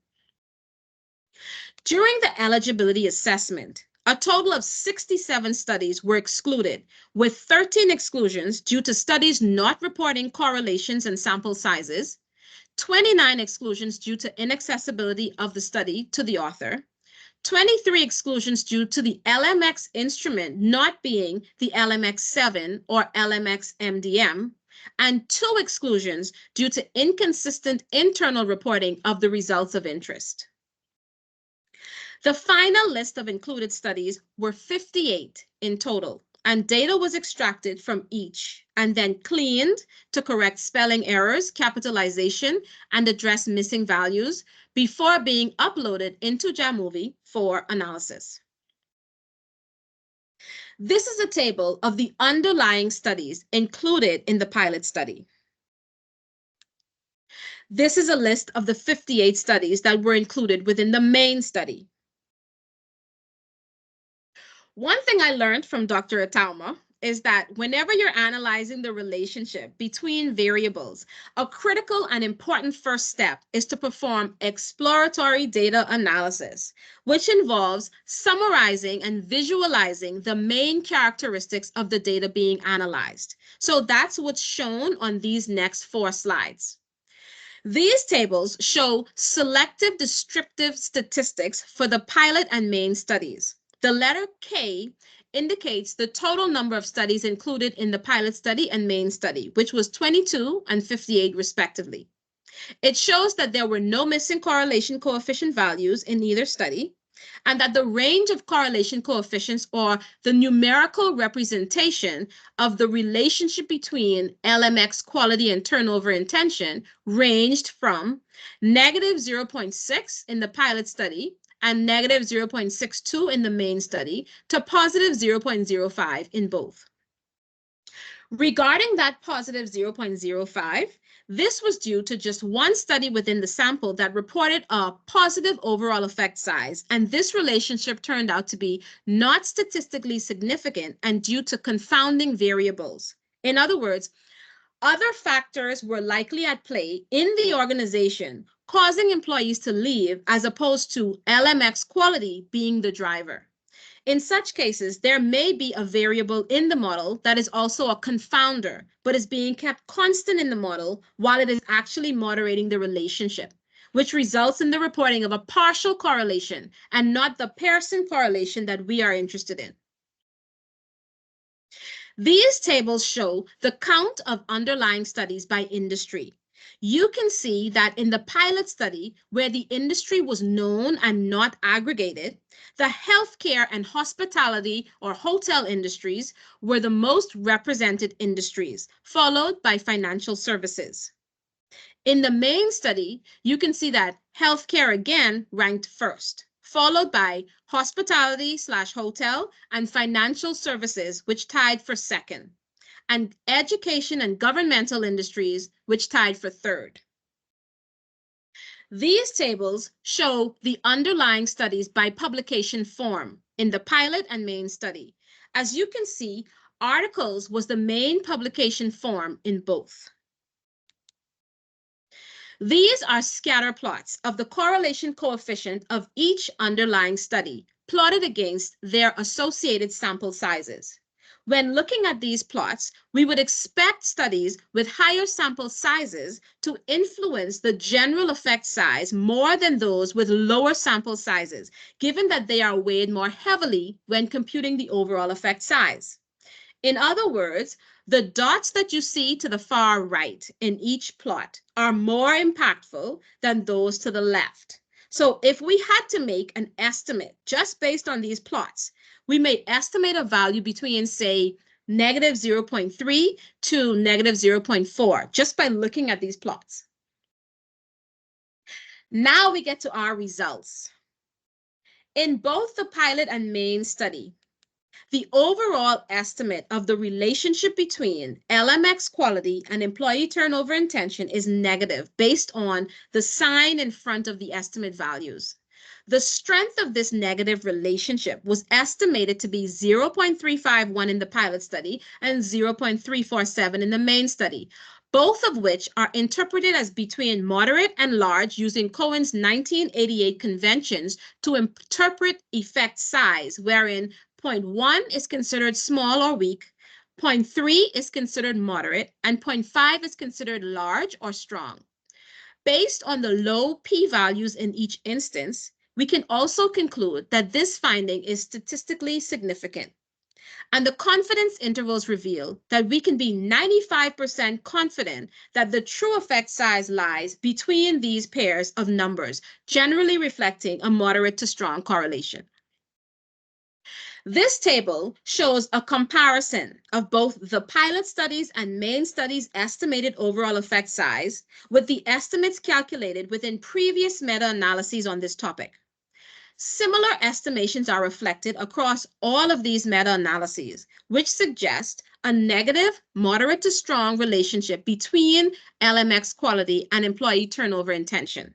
During the eligibility assessment, a total of 67 studies were excluded, with 13 exclusions due to studies not reporting correlations and sample sizes, 29 exclusions due to inaccessibility of the study to the author, 23 exclusions due to the LMX instrument not being the LMX7 or LMX MDM, and 2 exclusions due to inconsistent internal reporting of the results of interest. The final list of included studies were 58 in total, and data was extracted from each and then cleaned to correct spelling errors, capitalization, and address missing values before being uploaded into Jamovie for analysis. This is a table of the underlying studies included in the pilot study. This is a list of the 58 studies that were included within the main study. One thing I learned from Dr. Atauma is that whenever you're analyzing the relationship between variables, a critical and important first step is to perform exploratory data analysis, which involves summarizing and visualizing the main characteristics of the data being analyzed. So that's what's shown on these next 4 slides. These tables show selective descriptive statistics for the pilot and main studies. The letter K indicates the total number of studies included in the pilot study and main study, which was 22 and 58 respectively. It shows that there were no missing correlation coefficient values in either study, and that the range of correlation coefficients, or the numerical representation of the relationship between LMX quality and turnover intention, ranged from negative 0.6 in the pilot study and negative 0.62 in the main study to positive 0.05 in both. Regarding that positive 0.05, this was due to just one study within the sample that reported a positive overall effect size, and this relationship turned out to be not statistically significant and due to confounding variables. In other words, other factors were likely at play in the organization, causing employees to leave as opposed to LMX quality being the driver. In such cases, there may be a variable in the model that is also a confounder, but is being kept constant in the model while it is actually moderating the relationship, which results in the reporting of a partial correlation and not the Pearson correlation that we are interested in. These tables show the count of underlying studies by industry. You can see that in the pilot study, where the industry was known and not aggregated, the healthcare and hospitality or hotel industries were the most represented industries, followed by financial services. In the main study, you can see that healthcare again ranked first, followed by hospitality/hotel and financial services, which tied for second, and education and governmental industries, which tied for third. These tables show the underlying studies by publication form in the pilot and main study. As you can see, articles was the main publication form in both. These are scatter plots of the correlation coefficient of each underlying study, plotted against their associated sample sizes. When looking at these plots, we would expect studies with higher sample sizes to influence the general effect size more than those with lower sample sizes, given that they are weighed more heavily when computing the overall effect size. In other words, the dots that you see to the far right in each plot are more impactful than those to the left. So if we had to make an estimate just based on these plots, we may estimate a value between, say, negative 0.3 to negative 0.4, just by looking at these plots. Now we get to our results. In both the pilot and main study, the overall estimate of the relationship between LMX quality and employee turnover intention is negative based on the sign in front of the estimate values. The strength of this negative relationship was estimated to be 0.351 in the pilot study and 0.347 in the main study, both of which are interpreted as between moderate and large using Cohen's 1988 conventions to interpret effect size, wherein 0.1 is considered small or weak, 0.3 is considered moderate, and 0.5 is considered large or strong. Based on the low p-values in each instance, we can also conclude that this finding is statistically significant. And the confidence intervals reveal that we can be 95% confident that the true effect size lies between these pairs of numbers, generally reflecting a moderate to strong correlation. This table shows a comparison of both the pilot studies and main studies' estimated overall effect size with the estimates calculated within previous meta-analyses on this topic. Similar estimations are reflected across all of these meta-analyses, which suggest a negative, moderate to strong relationship between LMX quality and employee turnover intention.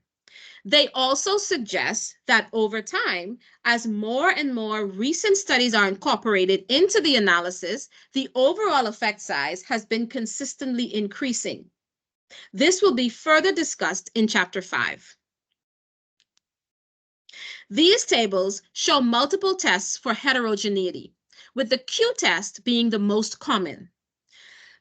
They also suggest that over time, as more and more recent studies are incorporated into the analysis, the overall effect size has been consistently increasing. This will be further discussed in Chapter 5. These tables show multiple tests for heterogeneity, with the Q-test being the most common.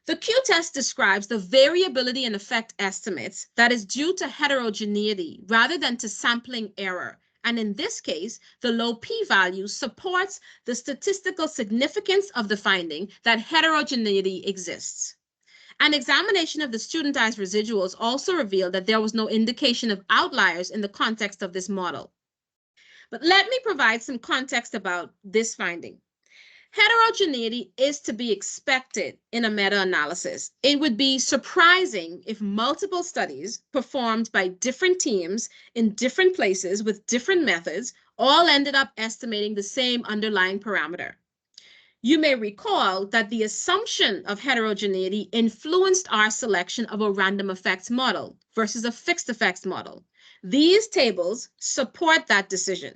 The Q-test describes the variability in effect estimates that is due to heterogeneity rather than to sampling error. And in this case, the low p-value supports the statistical significance of the finding that heterogeneity exists. An examination of the studentized residuals also revealed that there was no indication of outliers in the context of this model. But let me provide some context about this finding. Heterogeneity is to be expected in a meta-analysis. It would be surprising if multiple studies performed by different teams in different places with different methods all ended up estimating the same underlying parameter. You may recall that the assumption of heterogeneity influenced our selection of a random effects model versus a fixed effects model. These tables support that decision.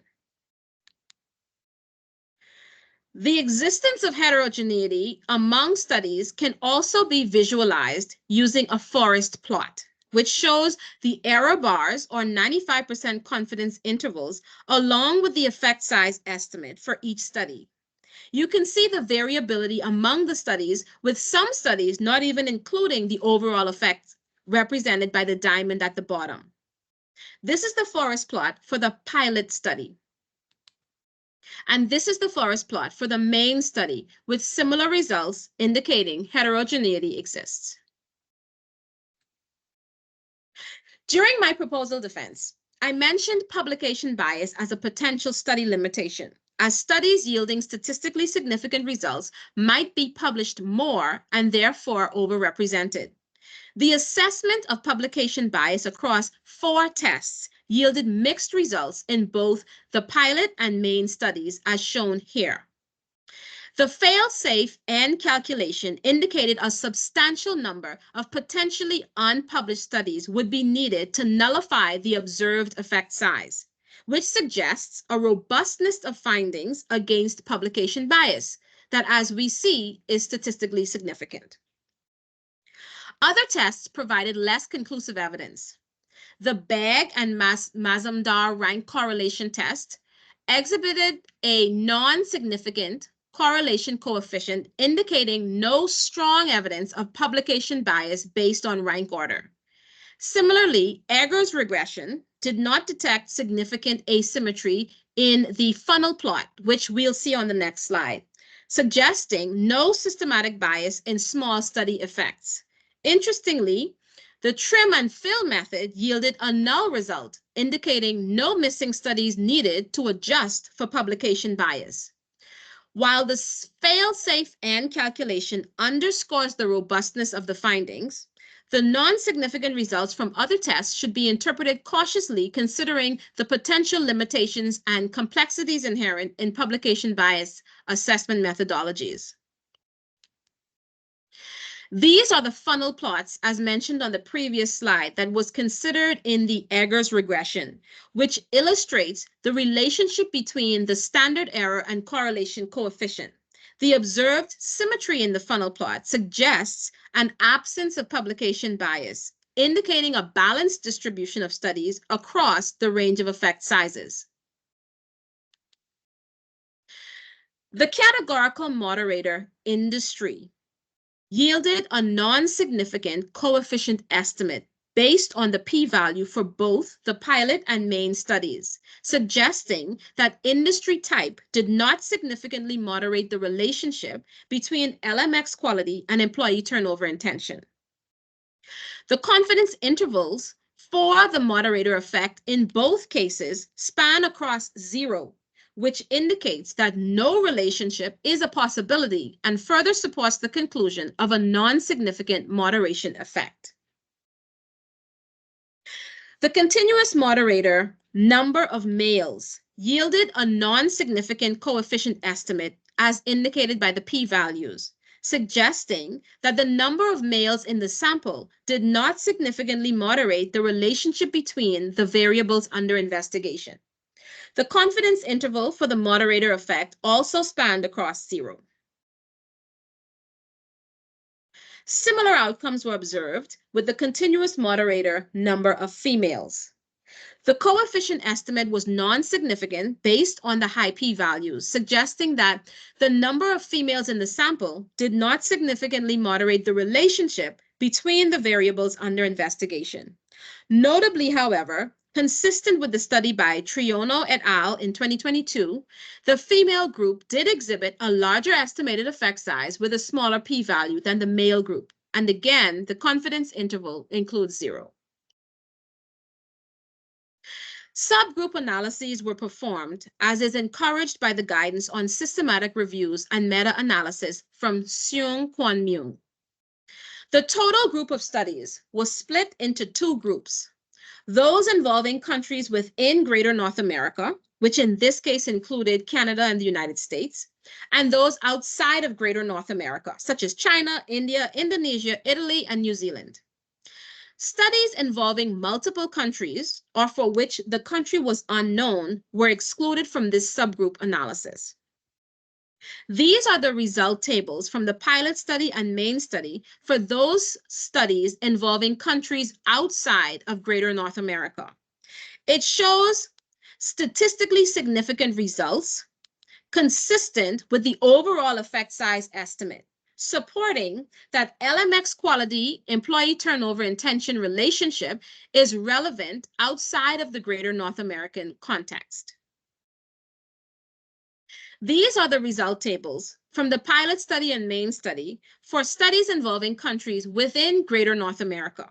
The existence of heterogeneity among studies can also be visualized using a forest plot, which shows the error bars or 95% confidence intervals along with the effect size estimate for each study. You can see the variability among the studies, with some studies not even including the overall effect represented by the diamond at the bottom. This is the forest plot for the pilot study. And this is the forest plot for the main study, with similar results indicating heterogeneity exists. During my proposal defense, I mentioned publication bias as a potential study limitation, as studies yielding statistically significant results might be published more and therefore overrepresented. The assessment of publication bias across 4 tests yielded mixed results in both the pilot and main studies, as shown here. The fail-safe and calculation indicated a substantial number of potentially unpublished studies would be needed to nullify the observed effect size, which suggests a robustness of findings against publication bias that, as we see, is statistically significant. Other tests provided less conclusive evidence. The Begg and Mazumdar rank correlation test exhibited a non-significant correlation coefficient indicating no strong evidence of publication bias based on rank order. Similarly, Egger's regression did not detect significant asymmetry in the funnel plot, which we'll see on the next slide, suggesting no systematic bias in small study effects. Interestingly, the trim and fill method yielded a null result, indicating no missing studies needed to adjust for publication bias. While the fail-safe and calculation underscores the robustness of the findings, the non-significant results from other tests should be interpreted cautiously, considering the potential limitations and complexities inherent in publication bias assessment methodologies. These are the funnel plots, as mentioned on the previous slide, that was considered in the Eggers regression, which illustrates the relationship between the standard error and correlation coefficient. The observed symmetry in the funnel plot suggests an absence of publication bias, indicating a balanced distribution of studies across the range of effect sizes. The categorical moderator industry yielded a non-significant coefficient estimate based on the p-value for both the pilot and main studies, suggesting that industry type did not significantly moderate the relationship between LMX quality and employee turnover intention. The confidence intervals for the moderator effect in both cases span across 0, which indicates that no relationship is a possibility and further supports the conclusion of a non-significant moderation effect. The continuous moderator number of males yielded a non-significant coefficient estimate as indicated by the p-values, suggesting that the number of males in the sample did not significantly moderate the relationship between the variables under investigation. The confidence interval for the moderator effect also spanned across 0. Similar outcomes were observed with the continuous moderator number of females. The coefficient estimate was non-significant based on the high p-values, suggesting that the number of females in the sample did not significantly moderate the relationship between the variables under investigation. Notably, however, consistent with the study by Triono et al. In 2022, the female group did exhibit a larger estimated effect size with a smaller p-value than the male group. And again, the confidence interval includes 0. Subgroup analyses were performed, as is encouraged by the guidance on systematic reviews and meta-analysis from Seung Kwon Myung. The total group of studies was split into 2 groups. Those involving countries within Greater North America, which in this case included Canada and the United States, and those outside of Greater North America, such as China, India, Indonesia, Italy, and New Zealand. Studies involving multiple countries, or for which the country was unknown, were excluded from this subgroup analysis. These are the result tables from the pilot study and main study for those studies involving countries outside of Greater North America. It shows statistically significant results consistent with the overall effect size estimate, supporting that LMX quality employee turnover intention relationship is relevant outside of the Greater North American context. These are the result tables from the pilot study and main study for studies involving countries within Greater North America.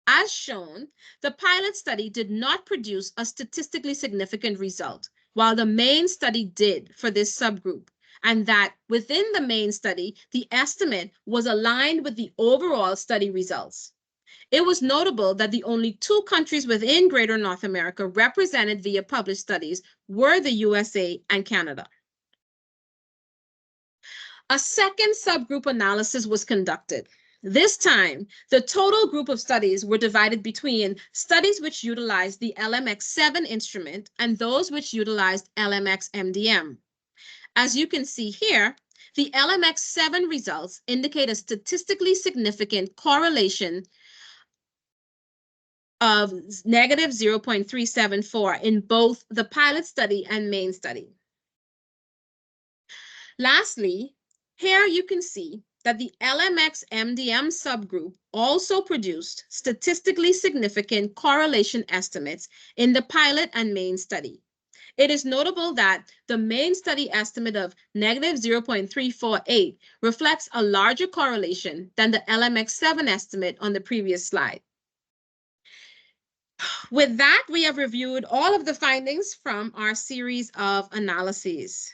As shown, the pilot study did not produce a statistically significant result, while the main study did for this subgroup, and that within the main study, the estimate was aligned with the overall study results. It was notable that the only 2 countries within Greater North America represented via published studies were the USA and Canada. A second subgroup analysis was conducted. This time, the total group of studies were divided between studies which utilized the LMX7 instrument and those which utilized LMX-MDM. As you can see here, the LMX7 results indicate a statistically significant correlation of negative 0.374 in both the pilot study and main study. Lastly, here you can see that the LMX-MDM subgroup also produced statistically significant correlation estimates in the pilot and main study. It is notable that the main study estimate of negative 0.348 reflects a larger correlation than the LMX7 estimate on the previous slide. With that, we have reviewed all of the findings from our series of analyses.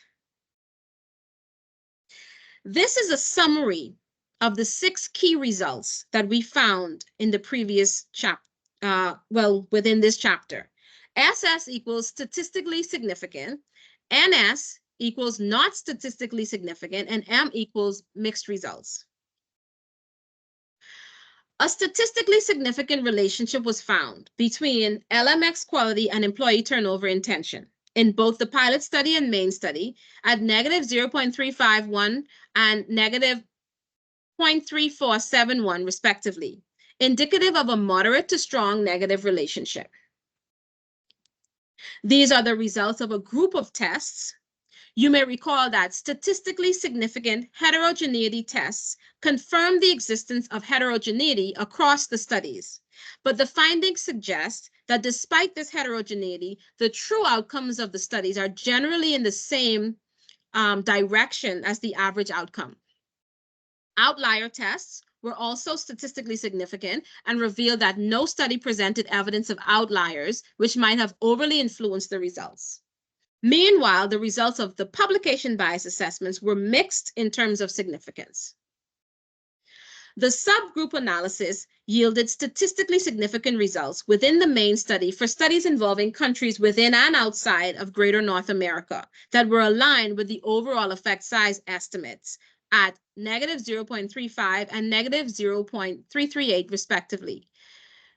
This is a summary of the 6 key results that we found in the previous within this chapter. SS equals statistically significant, NS equals not statistically significant, and M equals mixed results. A statistically significant relationship was found between LMX quality and employee turnover intention in both the pilot study and main study at negative 0.351 and negative 0.3471 respectively, indicative of a moderate to strong negative relationship. These are the results of a group of tests. You may recall that statistically significant heterogeneity tests confirm the existence of heterogeneity across the studies, but the findings suggest that despite this heterogeneity, the true outcomes of the studies are generally in the same direction as the average outcome. Outlier tests were also statistically significant and revealed that no study presented evidence of outliers, which might have overly influenced the results. Meanwhile, the results of the publication bias assessments were mixed in terms of significance. The subgroup analysis yielded statistically significant results within the main study for studies involving countries within and outside of Greater North America that were aligned with the overall effect size estimates at negative 0.35 and negative 0.338 respectively.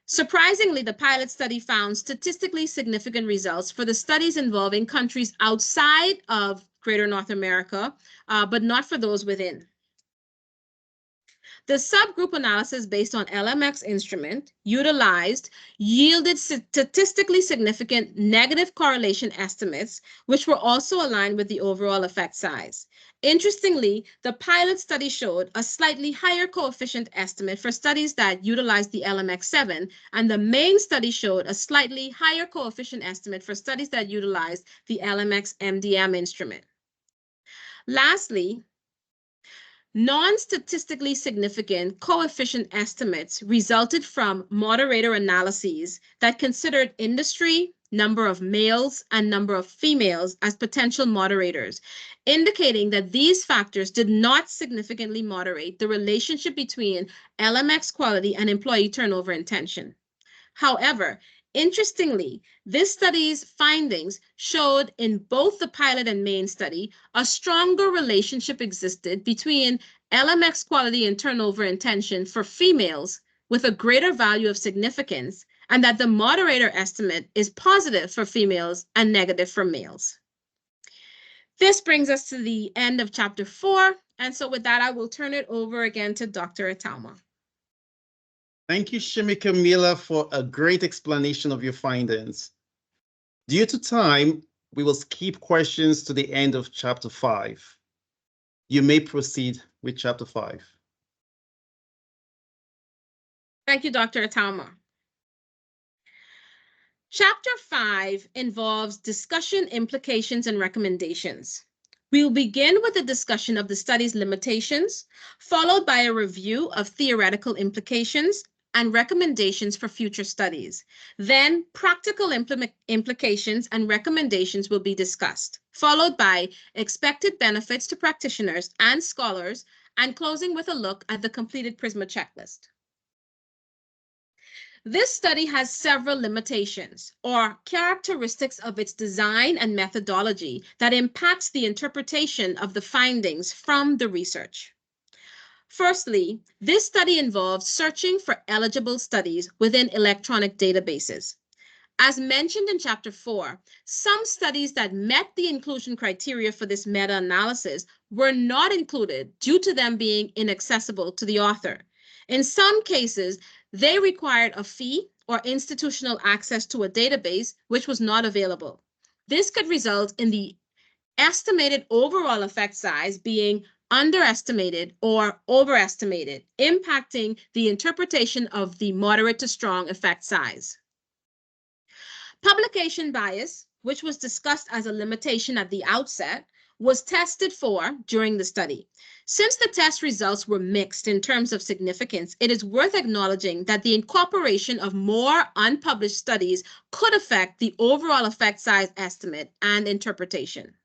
Surprisingly, the pilot study found statistically significant results for the studies involving countries outside of Greater North America, but not for those within. The subgroup analysis based on LMX instrument yielded statistically significant negative correlation estimates, which were also aligned with the overall effect size. Interestingly, the pilot study showed a slightly higher coefficient estimate for studies that utilized the LMX7, and the main study showed a slightly higher coefficient estimate for studies that utilized the LMX-MDM instrument. Lastly, non-statistically significant coefficient estimates resulted from moderator analyses that considered industry, number of males, and number of females as potential moderators, indicating that these factors did not significantly moderate the relationship between LMX quality and employee turnover intention. However, interestingly, this study's findings showed in both the pilot and main study a stronger relationship existed between LMX quality and turnover intention for females with a greater value of significance, and that the moderator estimate is positive for females and negative for males. This brings us to the end of chapter 4, and so with that, I will turn it over again to Dr. Atalma. Thank you, Shemika Miller, for a great explanation of your findings. Due to time, we will skip questions to the end of chapter 5. You may proceed with chapter 5. Thank you, Dr. Atalma. Chapter 5 involves discussion, implications, and recommendations. We will begin with a discussion of the study's limitations, followed by a review of theoretical implications and recommendations for future studies. Then practical implications and recommendations will be discussed, followed by expected benefits to practitioners and scholars, and closing with a look at the completed PRISMA checklist. This study has several limitations or characteristics of its design and methodology that impacts the interpretation of the findings from the research. Firstly, this study involves searching for eligible studies within electronic databases. As mentioned in chapter 4, some studies that met the inclusion criteria for this meta-analysis were not included due to them being inaccessible to the author. In some cases, they required a fee or institutional access to a database which was not available. This could result in the estimated overall effect size being underestimated or overestimated, impacting the interpretation of the moderate to strong effect size. Publication bias, which was discussed as a limitation at the outset, was tested for during the study. Since the test results were mixed in terms of significance, it is worth acknowledging that the incorporation of more unpublished studies could affect the overall effect size estimate and interpretation.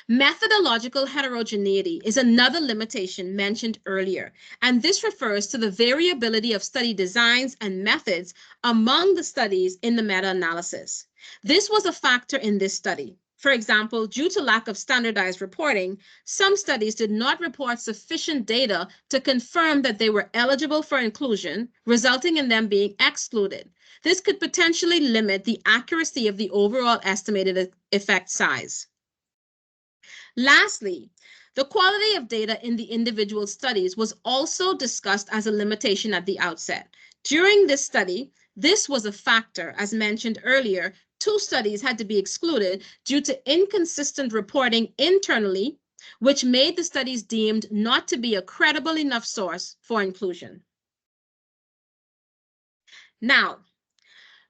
Methodological heterogeneity is another limitation mentioned earlier, and this refers to the variability of study designs and methods among the studies in the meta-analysis. This was a factor in this study. For example, due to lack of standardized reporting, some studies did not report sufficient data to confirm that they were eligible for inclusion, resulting in them being excluded. This could potentially limit the accuracy of the overall estimated effect size. Lastly, the quality of data in the individual studies was also discussed as a limitation at the outset. During this study, this was a factor, as mentioned earlier. 2 studies had to be excluded due to inconsistent reporting internally, which made the studies deemed not to be a credible enough source for inclusion. Now,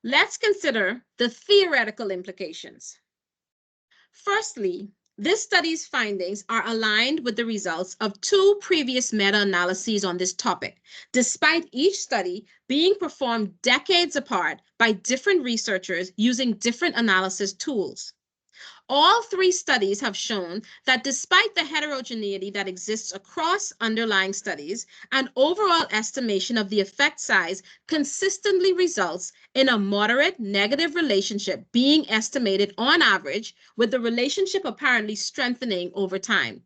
let's consider the theoretical implications. Firstly, this study's findings are aligned with the results of 2 previous meta-analyses on this topic, despite each study being performed decades apart by different researchers using different analysis tools. All 3 studies have shown that despite the heterogeneity that exists across underlying studies, an overall estimation of the effect size consistently results in a moderate negative relationship being estimated on average, with the relationship apparently strengthening over time.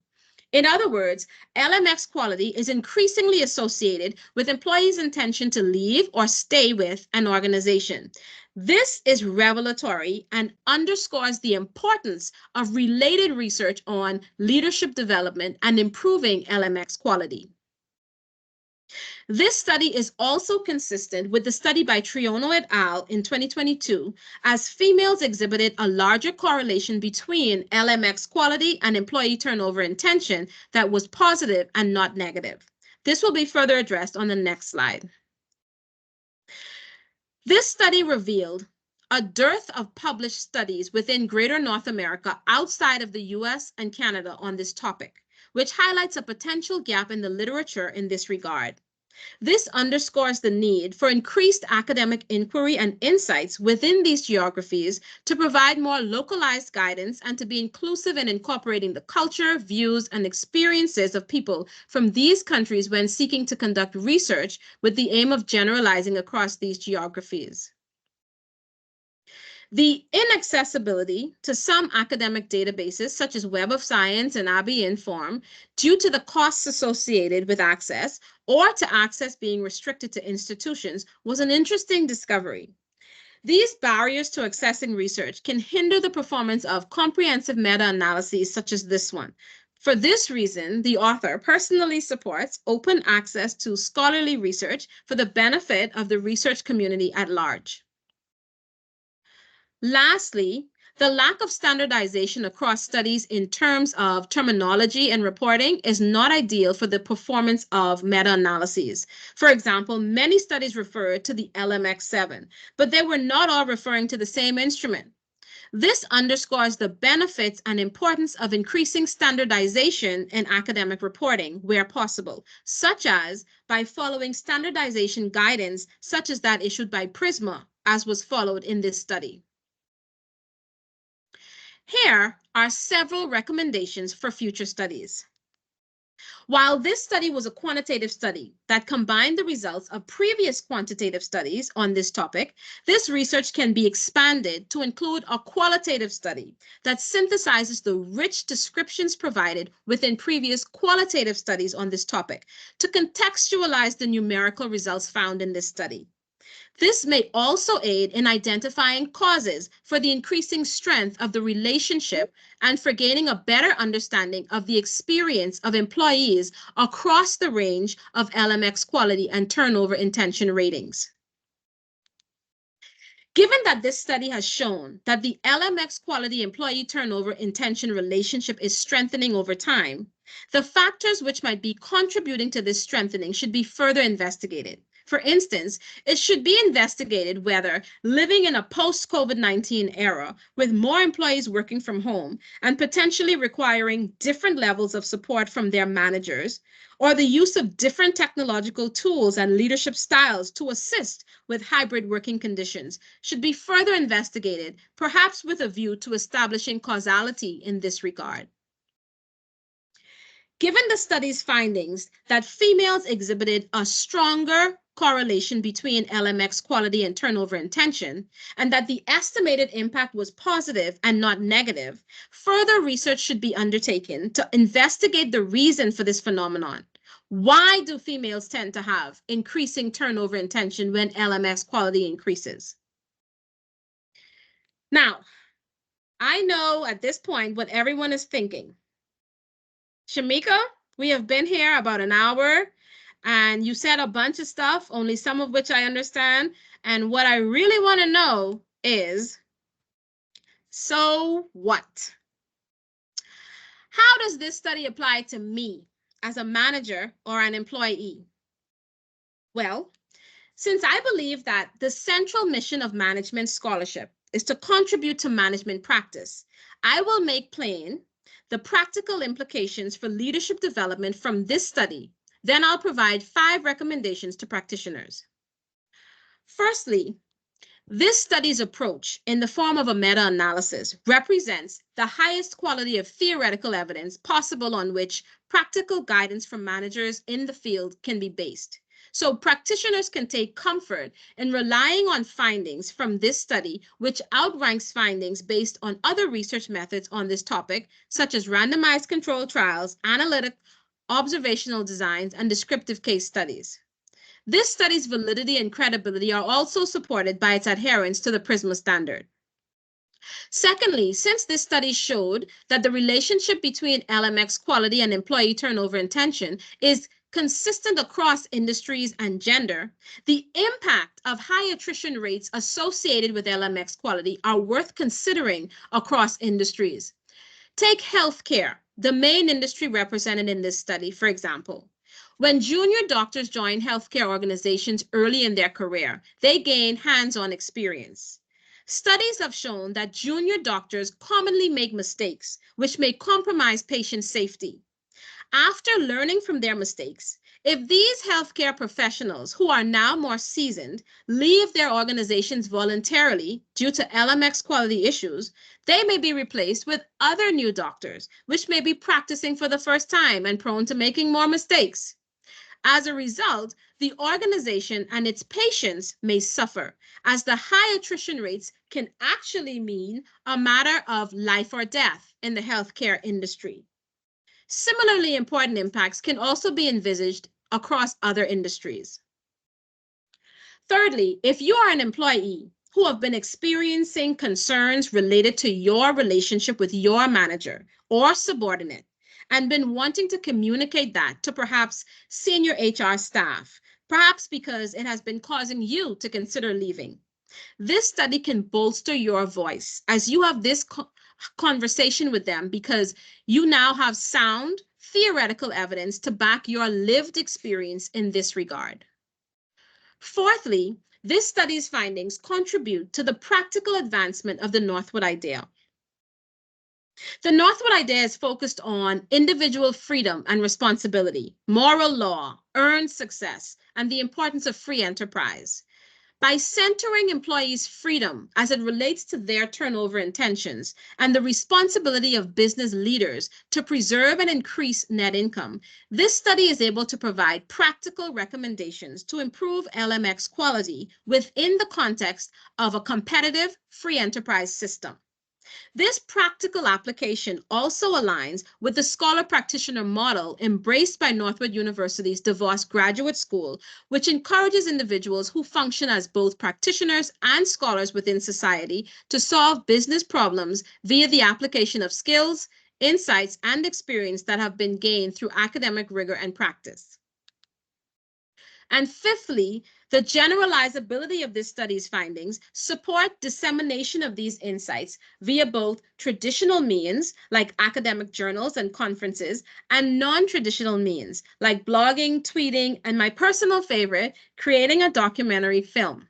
In other words, LMX quality is increasingly associated with employees' intention to leave or stay with an organization. This is revelatory and underscores the importance of related research on leadership development and improving LMX quality. This study is also consistent with the study by Triono et al. In 2022, as females exhibited a larger correlation between LMX quality and employee turnover intention that was positive and not negative. This will be further addressed on the next slide. This study revealed a dearth of published studies within Greater North America outside of the US and Canada on this topic, which highlights a potential gap in the literature in this regard. This underscores the need for increased academic inquiry and insights within these geographies to provide more localized guidance and to be inclusive in incorporating the culture, views, and experiences of people from these countries when seeking to conduct research with the aim of generalizing across these geographies. The inaccessibility to some academic databases, such as Web of Science and ABI Inform, due to the costs associated with access or to access being restricted to institutions, was an interesting discovery. These barriers to accessing research can hinder the performance of comprehensive meta-analyses such as this one. For this reason, the author personally supports open access to scholarly research for the benefit of the research community at large. Lastly, the lack of standardization across studies in terms of terminology and reporting is not ideal for the performance of meta-analyses. For example, many studies refer to the LMX7, but they were not all referring to the same instrument. This underscores the benefits and importance of increasing standardization in academic reporting where possible, such as by following standardization guidance such as that issued by PRISMA, as was followed in this study. Here are several recommendations for future studies. While this study was a quantitative study that combined the results of previous quantitative studies on this topic, this research can be expanded to include a qualitative study that synthesizes the rich descriptions provided within previous qualitative studies on this topic to contextualize the numerical results found in this study. This may also aid in identifying causes for the increasing strength of the relationship and for gaining a better understanding of the experience of employees across the range of LMX quality and turnover intention ratings. Given that this study has shown that the LMX quality employee turnover intention relationship is strengthening over time, the factors which might be contributing to this strengthening should be further investigated. For instance, it should be investigated whether living in a post-COVID-19 era with more employees working from home and potentially requiring different levels of support from their managers, or the use of different technological tools and leadership styles to assist with hybrid working conditions should be further investigated, perhaps with a view to establishing causality in this regard. Given the study's findings that females exhibited a stronger correlation between LMX quality and turnover intention, and that the estimated impact was positive and not negative, further research should be undertaken to investigate the reason for this phenomenon. Why do females tend to have increasing turnover intention when LMX quality increases? Now, I know at this point what everyone is thinking. Shemika, we have been here about an hour and you said a bunch of stuff, only some of which I understand. And what I really want to know is, so what? How does this study apply to me as a manager or an employee? Well, since I believe that the central mission of management scholarship is to contribute to management practice, I will make plain the practical implications for leadership development from this study. Then I'll provide 5 recommendations to practitioners. Firstly, this study's approach in the form of a meta-analysis represents the highest quality of theoretical evidence possible on which practical guidance from managers in the field can be based. So practitioners can take comfort in relying on findings from this study, which outranks findings based on other research methods on this topic, such as randomized controlled trials, analytic observational designs, and descriptive case studies. This study's validity and credibility are also supported by its adherence to the PRISMA standard. Secondly, since this study showed that the relationship between LMX quality and employee turnover intention is consistent across industries and gender, the impact of high attrition rates associated with LMX quality are worth considering across industries. Take healthcare, the main industry represented in this study, for example. When junior doctors join healthcare organizations early in their career, they gain hands-on experience. Studies have shown that junior doctors commonly make mistakes, which may compromise patient safety. After learning from their mistakes, if these healthcare professionals who are now more seasoned leave their organizations voluntarily due to LMX quality issues, they may be replaced with other new doctors, which may be practicing for the first time and prone to making more mistakes. As a result, the organization and its patients may suffer, as the high attrition rates can actually mean a matter of life or death in the healthcare industry. Similarly important impacts can also be envisaged across other industries. Thirdly, if you are an employee who have been experiencing concerns related to your relationship with your manager or subordinate and been wanting to communicate that to perhaps senior HR staff, perhaps because it has been causing you to consider leaving, this study can bolster your voice as you have this conversation with them because you now have sound theoretical evidence to back your lived experience in this regard. Fourthly, this study's findings contribute to the practical advancement of the Northwood ideal. The Northwood idea is focused on individual freedom and responsibility, moral law, earned success, and the importance of free enterprise. By centering employees' freedom as it relates to their turnover intentions and the responsibility of business leaders to preserve and increase net income, this study is able to provide practical recommendations to improve LMX quality within the context of a competitive free enterprise system. This practical application also aligns with the scholar-practitioner model embraced by Northwood University's DeVos Graduate School, which encourages individuals who function as both practitioners and scholars within society to solve business problems via the application of skills, insights, and experience that have been gained through academic rigor and practice. And fifthly, the generalizability of this study's findings support dissemination of these insights via both traditional means, like academic journals and conferences, and non-traditional means, like blogging, tweeting, and my personal favorite, creating a documentary film.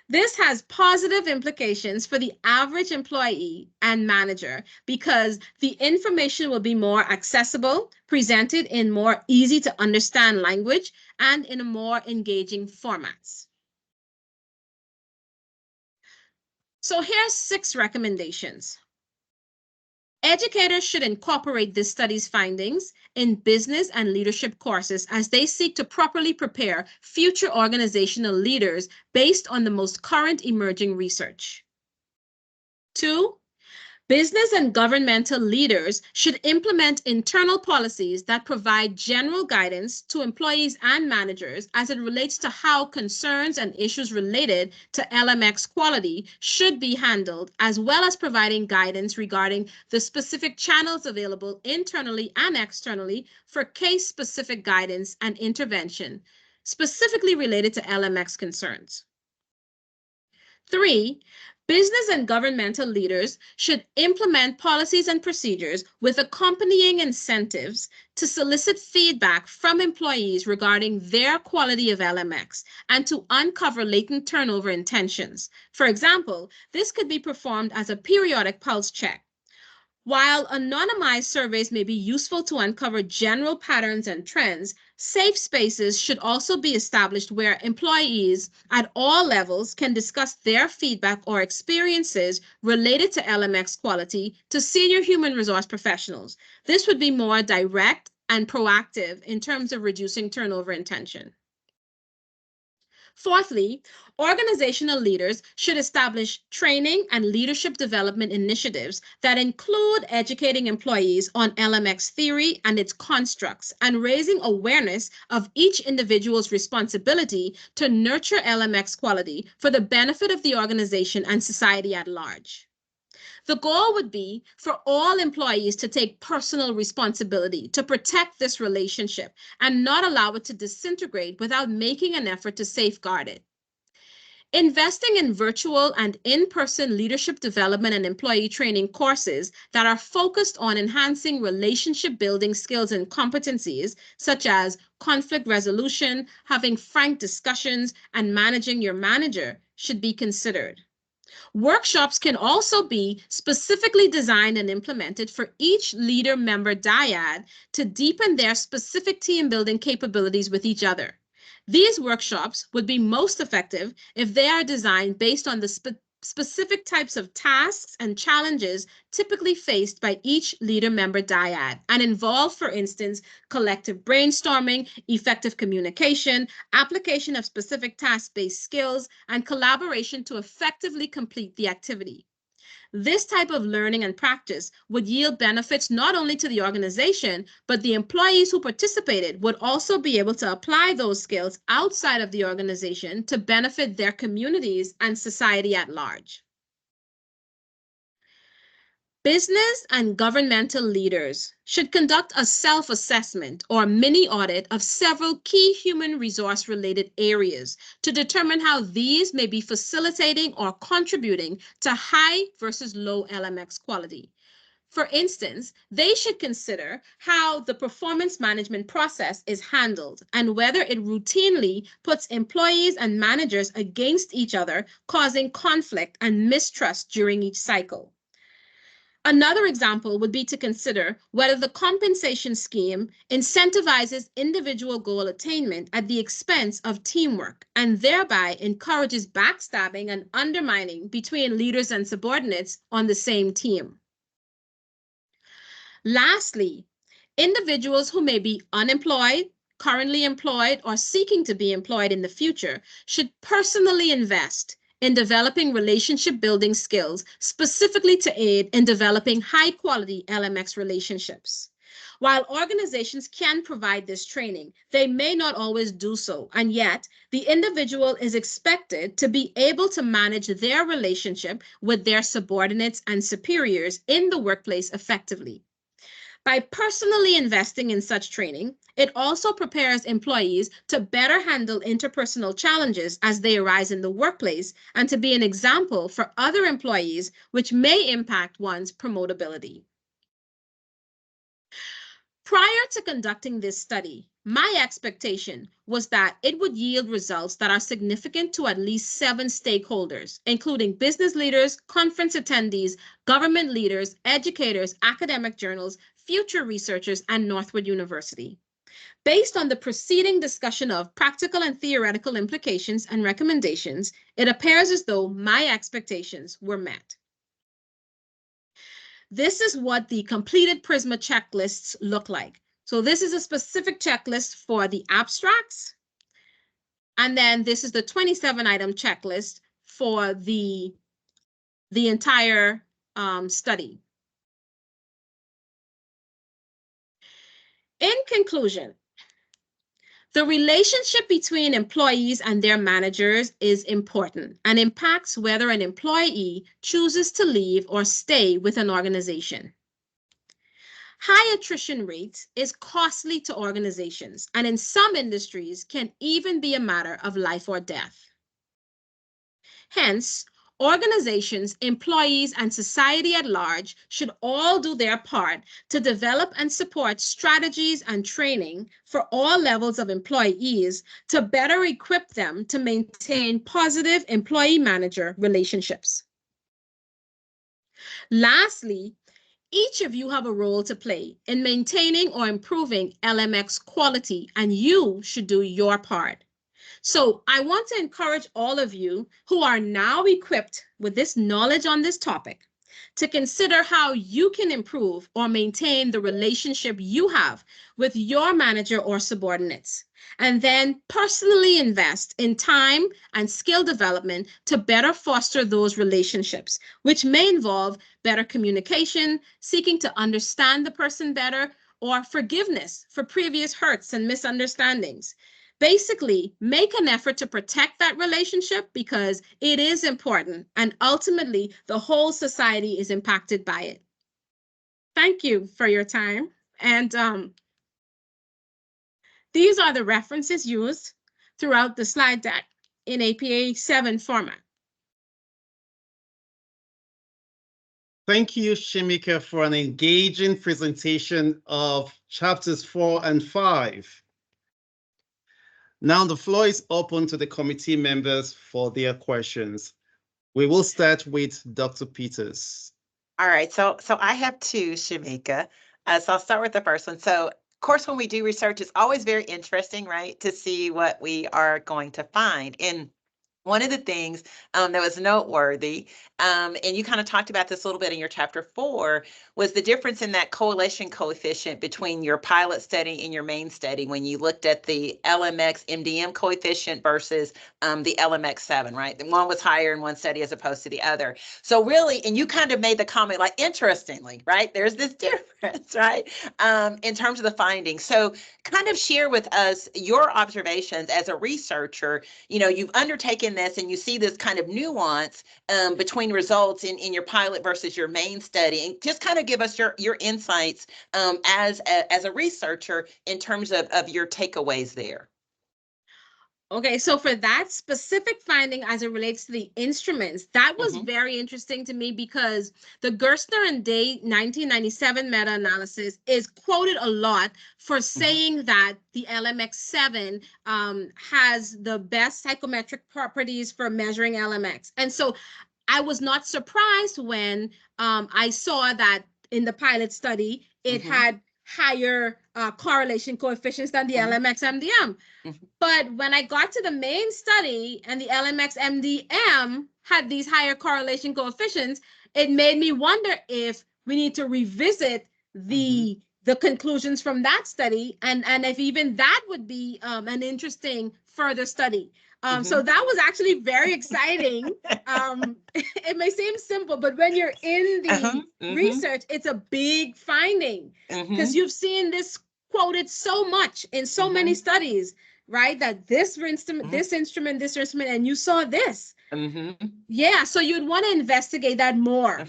This has positive implications for the average employee and manager because the information will be more accessible, presented in more easy to understand language, and in a more engaging formats. So here's 6 recommendations. Educators should incorporate this study's findings in business and leadership courses as they seek to properly prepare future organizational leaders based on the most current emerging research. 2, business and governmental leaders should implement internal policies that provide general guidance to employees and managers as it relates to how concerns and issues related to LMX quality should be handled, as well as providing guidance regarding the specific channels available internally and externally for case-specific guidance and intervention, specifically related to LMX concerns. 3, business and governmental leaders should implement policies and procedures with accompanying incentives to solicit feedback from employees regarding their quality of LMX and to uncover latent turnover intentions. For example, this could be performed as a periodic pulse check. While anonymized surveys may be useful to uncover general patterns and trends, safe spaces should also be established where employees at all levels can discuss their feedback or experiences related to LMX quality to senior human resource professionals. This would be more direct and proactive in terms of reducing turnover intention. Fourthly, organizational leaders should establish training and leadership development initiatives that include educating employees on LMX theory and its constructs and raising awareness of each individual's responsibility to nurture LMX quality for the benefit of the organization and society at large. The goal would be for all employees to take personal responsibility to protect this relationship and not allow it to disintegrate without making an effort to safeguard it. Investing in virtual and in-person leadership development and employee training courses that are focused on enhancing relationship building skills and competencies, such as conflict resolution, having frank discussions, and managing your manager, should be considered. Workshops can also be specifically designed and implemented for each leader member dyad to deepen their specific team building capabilities with each other. These workshops would be most effective if they are designed based on the specific types of tasks and challenges typically faced by each leader member dyad and involve, for instance, collective brainstorming, effective communication, application of specific task-based skills, and collaboration to effectively complete the activity. This type of learning and practice would yield benefits not only to the organization, but the employees who participated would also be able to apply those skills outside of the organization to benefit their communities and society at large. Business and governmental leaders should conduct a self-assessment or mini audit of several key human resource related areas to determine how these may be facilitating or contributing to high versus low LMX quality. For instance, they should consider how the performance management process is handled and whether it routinely puts employees and managers against each other, causing conflict and mistrust during each cycle. Another example would be to consider whether the compensation scheme incentivizes individual goal attainment at the expense of teamwork and thereby encourages backstabbing and undermining between leaders and subordinates on the same team. Lastly, individuals who may be unemployed, currently employed, or seeking to be employed in the future should personally invest in developing relationship building skills, specifically to aid in developing high quality LMX relationships. While organizations can provide this training, they may not always do so, and yet the individual is expected to be able to manage their relationship with their subordinates and superiors in the workplace effectively. By personally investing in such training, it also prepares employees to better handle interpersonal challenges as they arise in the workplace and to be an example for other employees, which may impact one's promotability. Prior to conducting this study, my expectation was that it would yield results that are significant to at least 7 stakeholders, including business leaders, conference attendees, government leaders, educators, academic journals, future researchers, and Northwood University. Based on the preceding discussion of practical and theoretical implications and recommendations, it appears as though my expectations were met. this is what the completed Prisma checklists look like. So this is a specific checklist for the abstracts. And then this is the 27-item checklist for the entire study. In conclusion, the relationship between employees and their managers is important and impacts whether an employee chooses to leave or stay with an organization. High attrition rates is costly to organizations, and in some industries can even be a matter of life or death. Hence, organizations, employees, and society at large should all do their part to develop and support strategies and training for all levels of employees to better equip them to maintain positive employee-manager relationships. Lastly, each of you have a role to play in maintaining or improving LMX quality, and you should do your part. So I want to encourage all of you who are now equipped with this knowledge on this topic to consider how you can improve or maintain the relationship you have with your manager or subordinates, and then personally invest in time and skill development to better foster those relationships, which may involve better communication, seeking to understand the person better, or forgiveness for previous hurts and misunderstandings. Basically, make an effort to protect that relationship because it is important, and ultimately the whole society is impacted by it. Thank you for your time. And these are the references used throughout the slide deck in APA 7 format. Thank you, Shemika, for an engaging presentation of chapters 4 and 5. Now the floor is open to the committee members for their questions. We will start with Dr. Peters. All right, so I have two, Shemika. So I'll start with the first one. So of course, when we do research, it's always very interesting, right, to see what we are going to find. And one of the things that was noteworthy, and you kind of talked about this a little bit in your chapter 4, was the difference in that correlation coefficient between your pilot study and your main study when you looked at the LMX MDM coefficient versus the LMX 7, right? The one was higher in one study as opposed to the other. So really, and you kind of made the comment, like, interestingly, right? There's this difference, right? In terms of the findings. So kind of share with us your observations as a researcher. You know, you've undertaken this and you see this kind of nuance between results in your pilot versus your main study, and just kind of give us your insights as a researcher in terms of your takeaways there. Okay, so for that specific finding as it relates to the instruments, that was very interesting to me because the Gerstner and Day 1997 meta-analysis is quoted a lot for saying that the LMX7 has the best psychometric properties for measuring LMX. And so I was not surprised when I saw that in the pilot study, it had higher correlation coefficients than the LMX MDM. But when I got to the main study and the LMX MDM had these higher correlation coefficients, it made me wonder if we need to revisit the conclusions from that study, and if even that would be an interesting further study. So that was actually very exciting. It may seem simple, but when you're in the research, it's a big finding because you've seen this quoted so much in so many studies, right? That this instrument, this instrument, and you saw this. Yeah, so you'd want to investigate that more.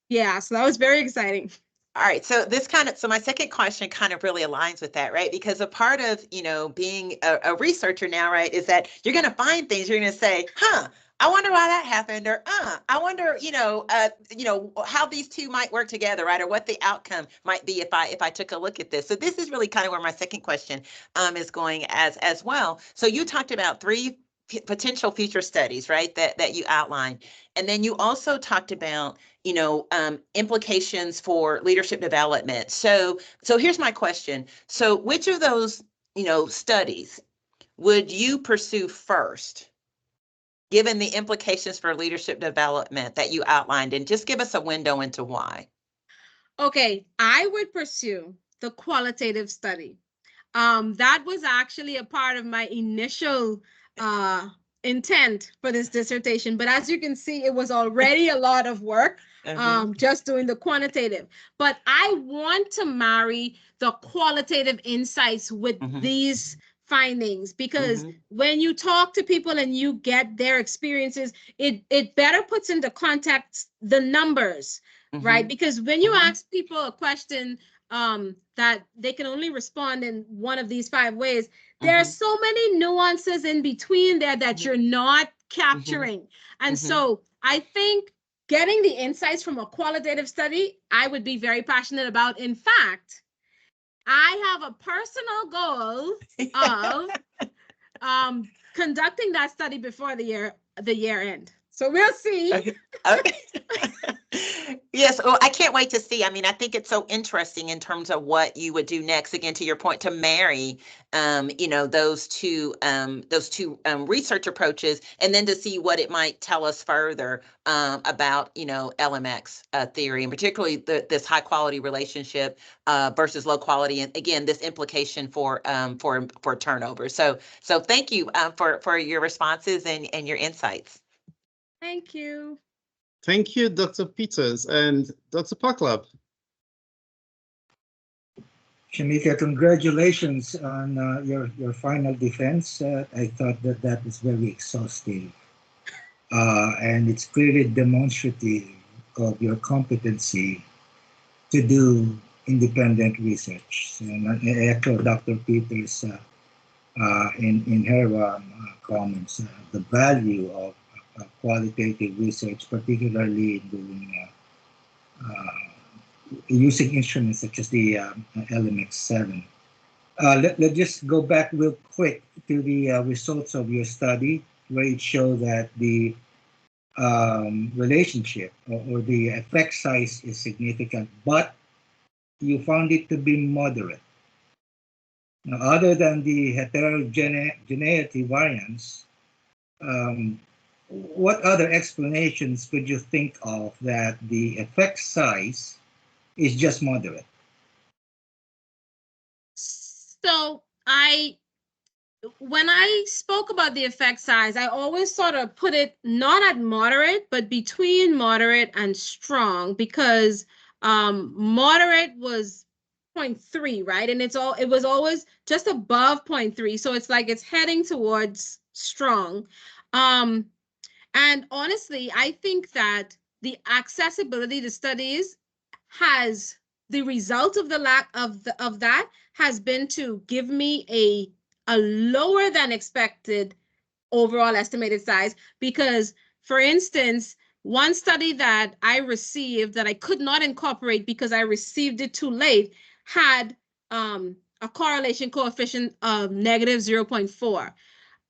Yeah, so that was very exciting. All right, so so my second question kind of really aligns with that, right? Because a part of, being a researcher now, right, is that you're going to find things, you're going to say, I wonder why that happened, or I wonder, how these two might work together, right? Or what the outcome might be if I took a look at this. So this is really kind of where my second question is going as well. So you talked about 3 potential future studies, right, that you outlined. And then you also talked about, implications for leadership development. So here's my question. So which of those, studies would you pursue first, given the implications for leadership development that you outlined? And just give us a window into why. Okay, I would pursue the qualitative study. That was actually a part of my initial intent for this dissertation. But as you can see, it was already a lot of work just doing the quantitative. But I want to marry the qualitative insights with these findings, because when you talk to people and you get their experiences, it better puts into context the numbers, right? Because when you ask people a question that they can only respond in one of these 5 ways, there are so many nuances in between there that you're not capturing. And so I think getting the insights from a qualitative study, I would be very passionate about. In fact, I have a personal goal of conducting that study before the year end. So we'll see. Okay. Yes, well, I can't wait to see. I mean, I think it's so interesting in terms of what you would do next. Again, to your point, to marry, those two research approaches, and then to see what it might tell us further about, LMX theory, and particularly this high quality relationship versus low quality, and again, this implication for turnover. So thank you for your responses and your insights. Thank you. Thank you, Dr. Peters and Dr. Paklab. Shemika, congratulations on your final defense. I thought that was very exhaustive. And it's clearly demonstrative of your competency to do independent research. And I echo Dr. Peters in her comments, the value of qualitative research, particularly doing using instruments such as the LMX7. Let's just go back real quick to the results of your study, where it showed that the relationship or the effect size is significant, but you found it to be moderate. Now, other than the heterogeneity variance, what other explanations could you think of that the effect size is just moderate? So when I spoke about the effect size, I always sort of put it not at moderate, but between moderate and strong, because moderate was 0.3, right? And it was always just above 0.3. So it's like it's heading towards strong. And honestly, I think that the accessibility to studies has the result of the lack of that has been to give me a lower than expected overall estimated size. Because, for instance, one study that I received that I could not incorporate because I received it too late had a correlation coefficient of negative 0.4.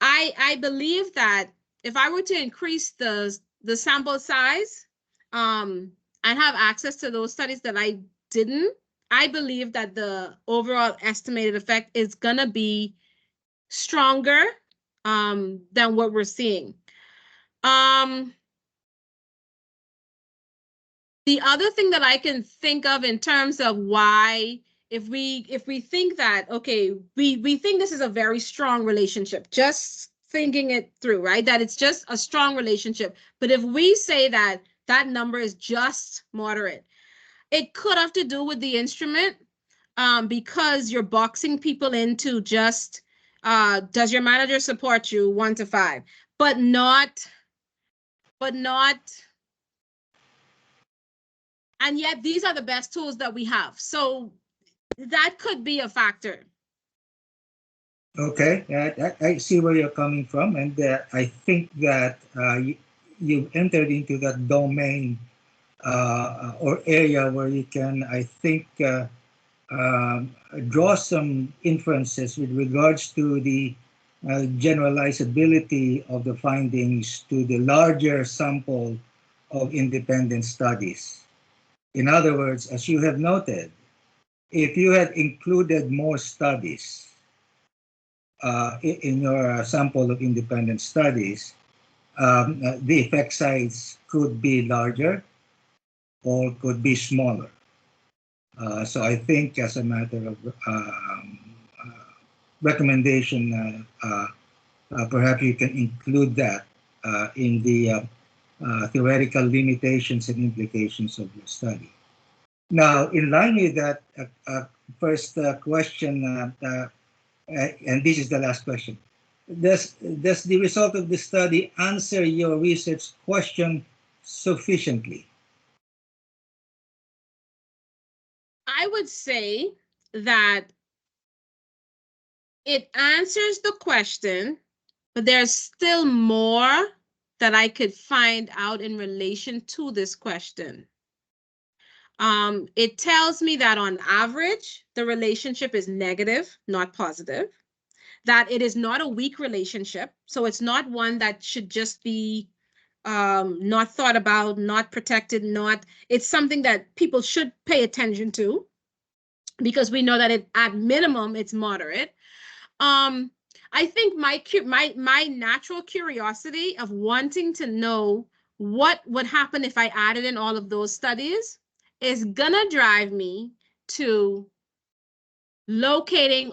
I believe that if I were to increase the sample size and have access to those studies that I didn't, I believe that the overall estimated effect is going to be stronger than what we're seeing. The other thing that I can think of in terms of why, if we think that, okay, we think this is a very strong relationship, just thinking it through, right? That it's just a strong relationship. But if we say that that number is just moderate, it could have to do with the instrument, because you're boxing people into just, does your manager support you 1 to 5, but not, and yet these are the best tools that we have. So that could be a factor. Okay, I see where you're coming from, and I think that you've entered into that domain or area where you can, I think, draw some inferences with regards to the generalizability of the findings to the larger sample of independent studies. In other words, as you have noted, if you had included more studies in your sample of independent studies, the effect size could be larger or could be smaller. So I think as a matter of recommendation, perhaps you can include that in the theoretical limitations and implications of your study. Now, in line with that, first question, and this is the last question. Does the result of the study answer your research question sufficiently? I would say that it answers the question, but there's still more that I could find out in relation to this question. It tells me that on average, the relationship is negative, not positive, that it is not a weak relationship. So it's not one that should just be not thought about, not protected, it's something that people should pay attention to because we know that at minimum, it's moderate. I think my natural curiosity of wanting to know what would happen if I added in all of those studies is gonna drive me to locating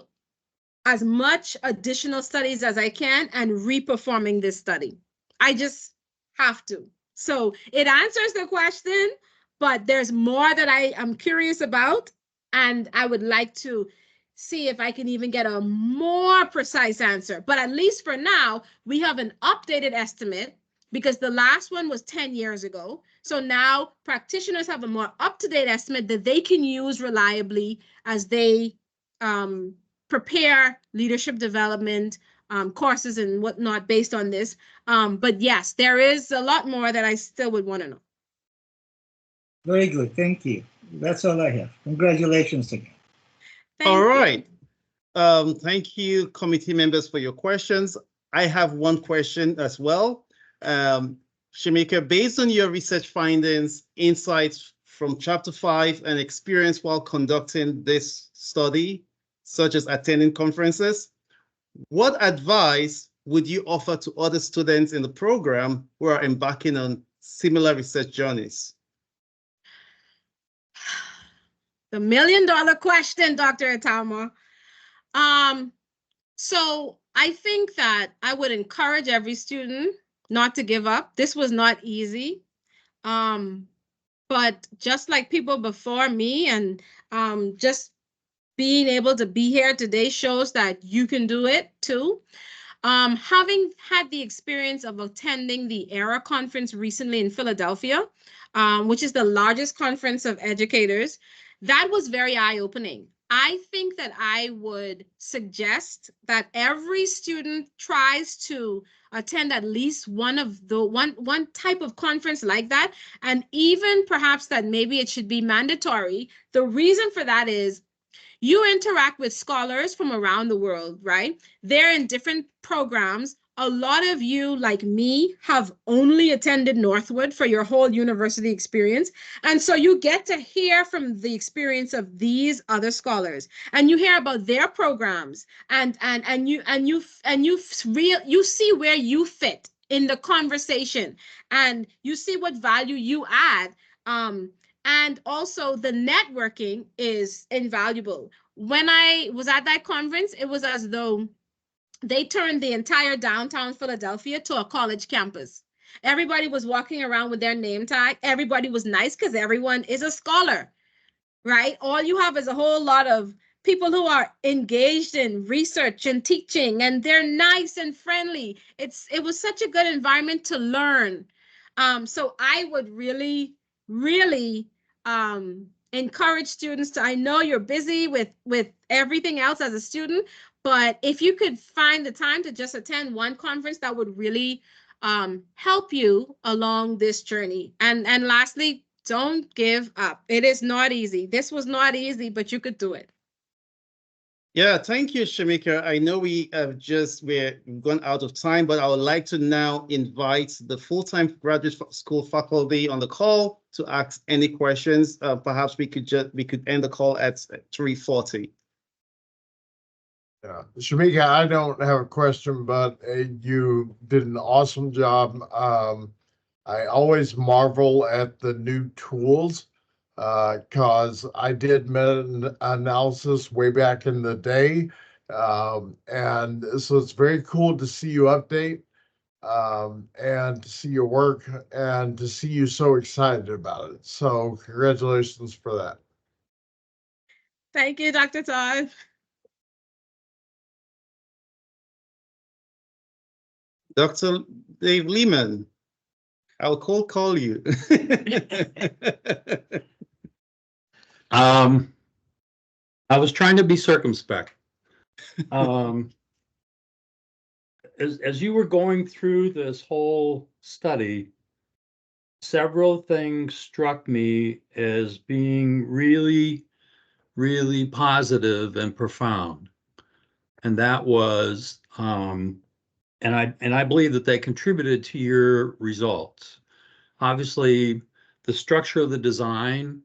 as much additional studies as I can and reperforming this study. I just have to. So it answers the question, but there's more that I am curious about, and I would like to see if I can even get a more precise answer. But at least for now, we have an updated estimate because the last one was 10 years ago. So now practitioners have a more up-to-date estimate that they can use reliably as they prepare leadership development courses and whatnot based on this. But yes, there is a lot more that I still would want to know. Very good. Thank you. That's all I have. Congratulations again. All right. Thank you, committee members, for your questions. I have one question as well. Shemika, based on your research findings, insights from Chapter 5, and experience while conducting this study, such as attending conferences, what advice would you offer to other students in the program who are embarking on similar research journeys? The $1 million question, Dr. Itama. So I think that I would encourage every student not to give up. This was not easy. But just like people before me and just being able to be here today shows that you can do it too. Having had the experience of attending the ERA conference recently in Philadelphia, which is the largest conference of educators, that was very eye-opening. I think that I would suggest that every student tries to attend at least one type of conference like that, and even perhaps that maybe it should be mandatory. The reason for that is you interact with scholars from around the world, right? They're in different programs. A lot of you, like me, have only attended Northwood for your whole university experience. And so you get to hear from the experience of these other scholars, and you hear about their programs, and you see where you fit in the conversation, and you see what value you add. And also the networking is invaluable. When I was at that conference, it was as though they turned the entire downtown Philadelphia to a college campus. Everybody was walking around with their name tag. Everybody was nice because everyone is a scholar, right? All you have is a whole lot of people who are engaged in research and teaching, and they're nice and friendly. It was such a good environment to learn. So I would really encourage students to, I know you're busy with everything else as a student, but if you could find the time to just attend one conference, that would really help you along this journey. And lastly, don't give up. It is not easy. This was not easy, but you could do it. Yeah, thank you, Shemika. I know we've gone out of time, but I would like to now invite the full-time graduate school faculty on the call to ask any questions. Perhaps we could end the call at 3:40. Yeah, Shemika, I don't have a question, but you did an awesome job. I always marvel at the new tools because I did meta-analysis way back in the day. And so it's very cool to see you update and to see your work and to see you so excited about it. So congratulations for that. Thank you, Dr. Todd. Dr. Dave Lehman, I'll call you. I was trying to be circumspect. As you were going through this whole study, several things struck me as being really, really positive and profound. And that was, and I believe that they contributed to your results. Obviously, the structure of the design,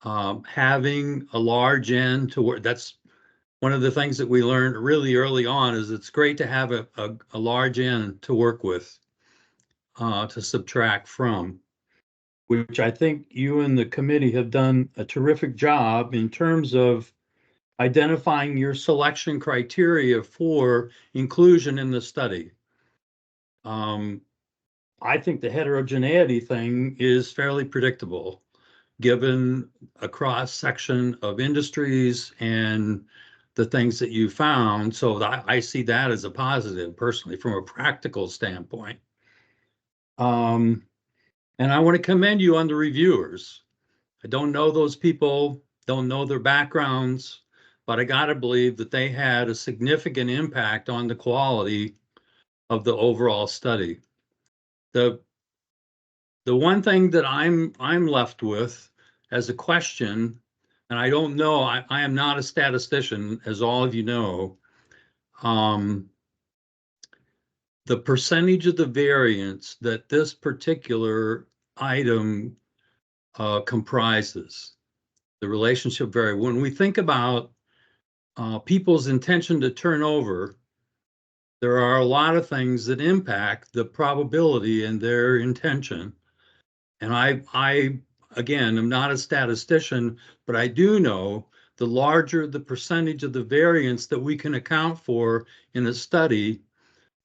having a large N to where that's one of the things that we learned really early on is it's great to have a large N to work with, to subtract from, which I think you and the committee have done a terrific job in terms of identifying your selection criteria for inclusion in the study. I think the heterogeneity thing is fairly predictable, given a cross section of industries and the things that you found. So I see that as a positive personally from a practical standpoint. And I want to commend you on the reviewers. I don't know those people, don't know their backgrounds, but I got to believe that they had a significant impact on the quality of the overall study. The one thing that I'm left with as a question, and I don't know, I am not a statistician, as all of you know, the percentage of the variance that this particular item comprises, the relationship variable. When we think about people's intention to turn over, there are a lot of things that impact the probability and their intention. And I again, am not a statistician, but I do know the larger the percentage of the variance that we can account for in a study,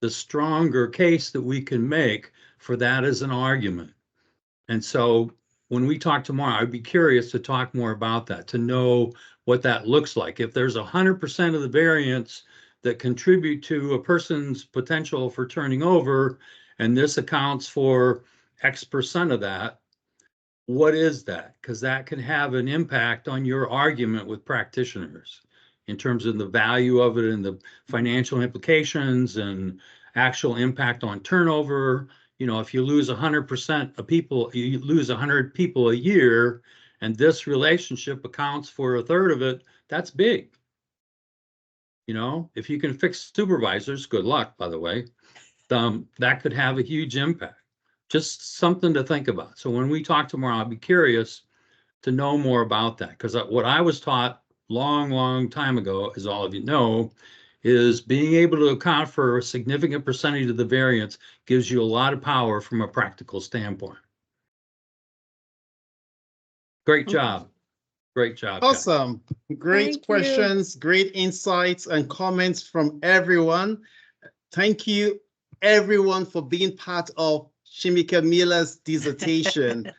the stronger case that we can make for that as an argument. And so when we talk tomorrow, I'd be curious to talk more about that, to know what that looks like. If there's 100% of the variance that contribute to a person's potential for turning over, and this accounts for X percent of that, what is that? Because that can have an impact on your argument with practitioners in terms of the value of it and the financial implications and actual impact on turnover. You know, if you lose 100% of people, you lose 100 people a year, and this relationship accounts for a third of it, that's big. You know, if you can fix supervisors, good luck, by the way, that could have a huge impact. Just something to think about. So when we talk tomorrow, I'll be curious to know more about that, because what I was taught long time ago, as all of you know, is being able to account for a significant percentage of the variance gives you a lot of power from a practical standpoint. Great job. Great job. Awesome. Great Thank questions, great insights and comments from everyone. Thank you, everyone, for being part of Shemika Miller's dissertation.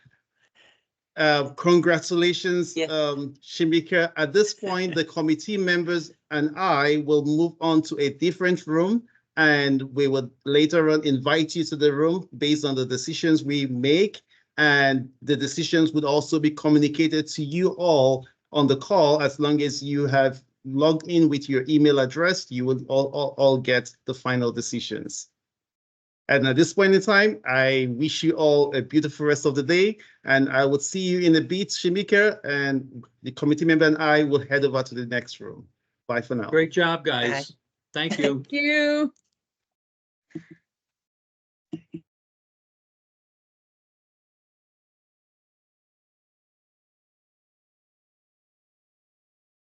Congratulations, Yes. Shemika. At this point, the committee members and I will move on to a different room, and we will later on invite you to the room based on the decisions we make, and the decisions would also be communicated to you all on the call. As long as you have logged in with your email address, you will all get the final decisions. And at this point in time, I wish you all a beautiful rest of the day, and I will see you in a bit, Shemika, and the committee member and I will head over to the next room. Bye for now. Great job, guys. Thank you. you.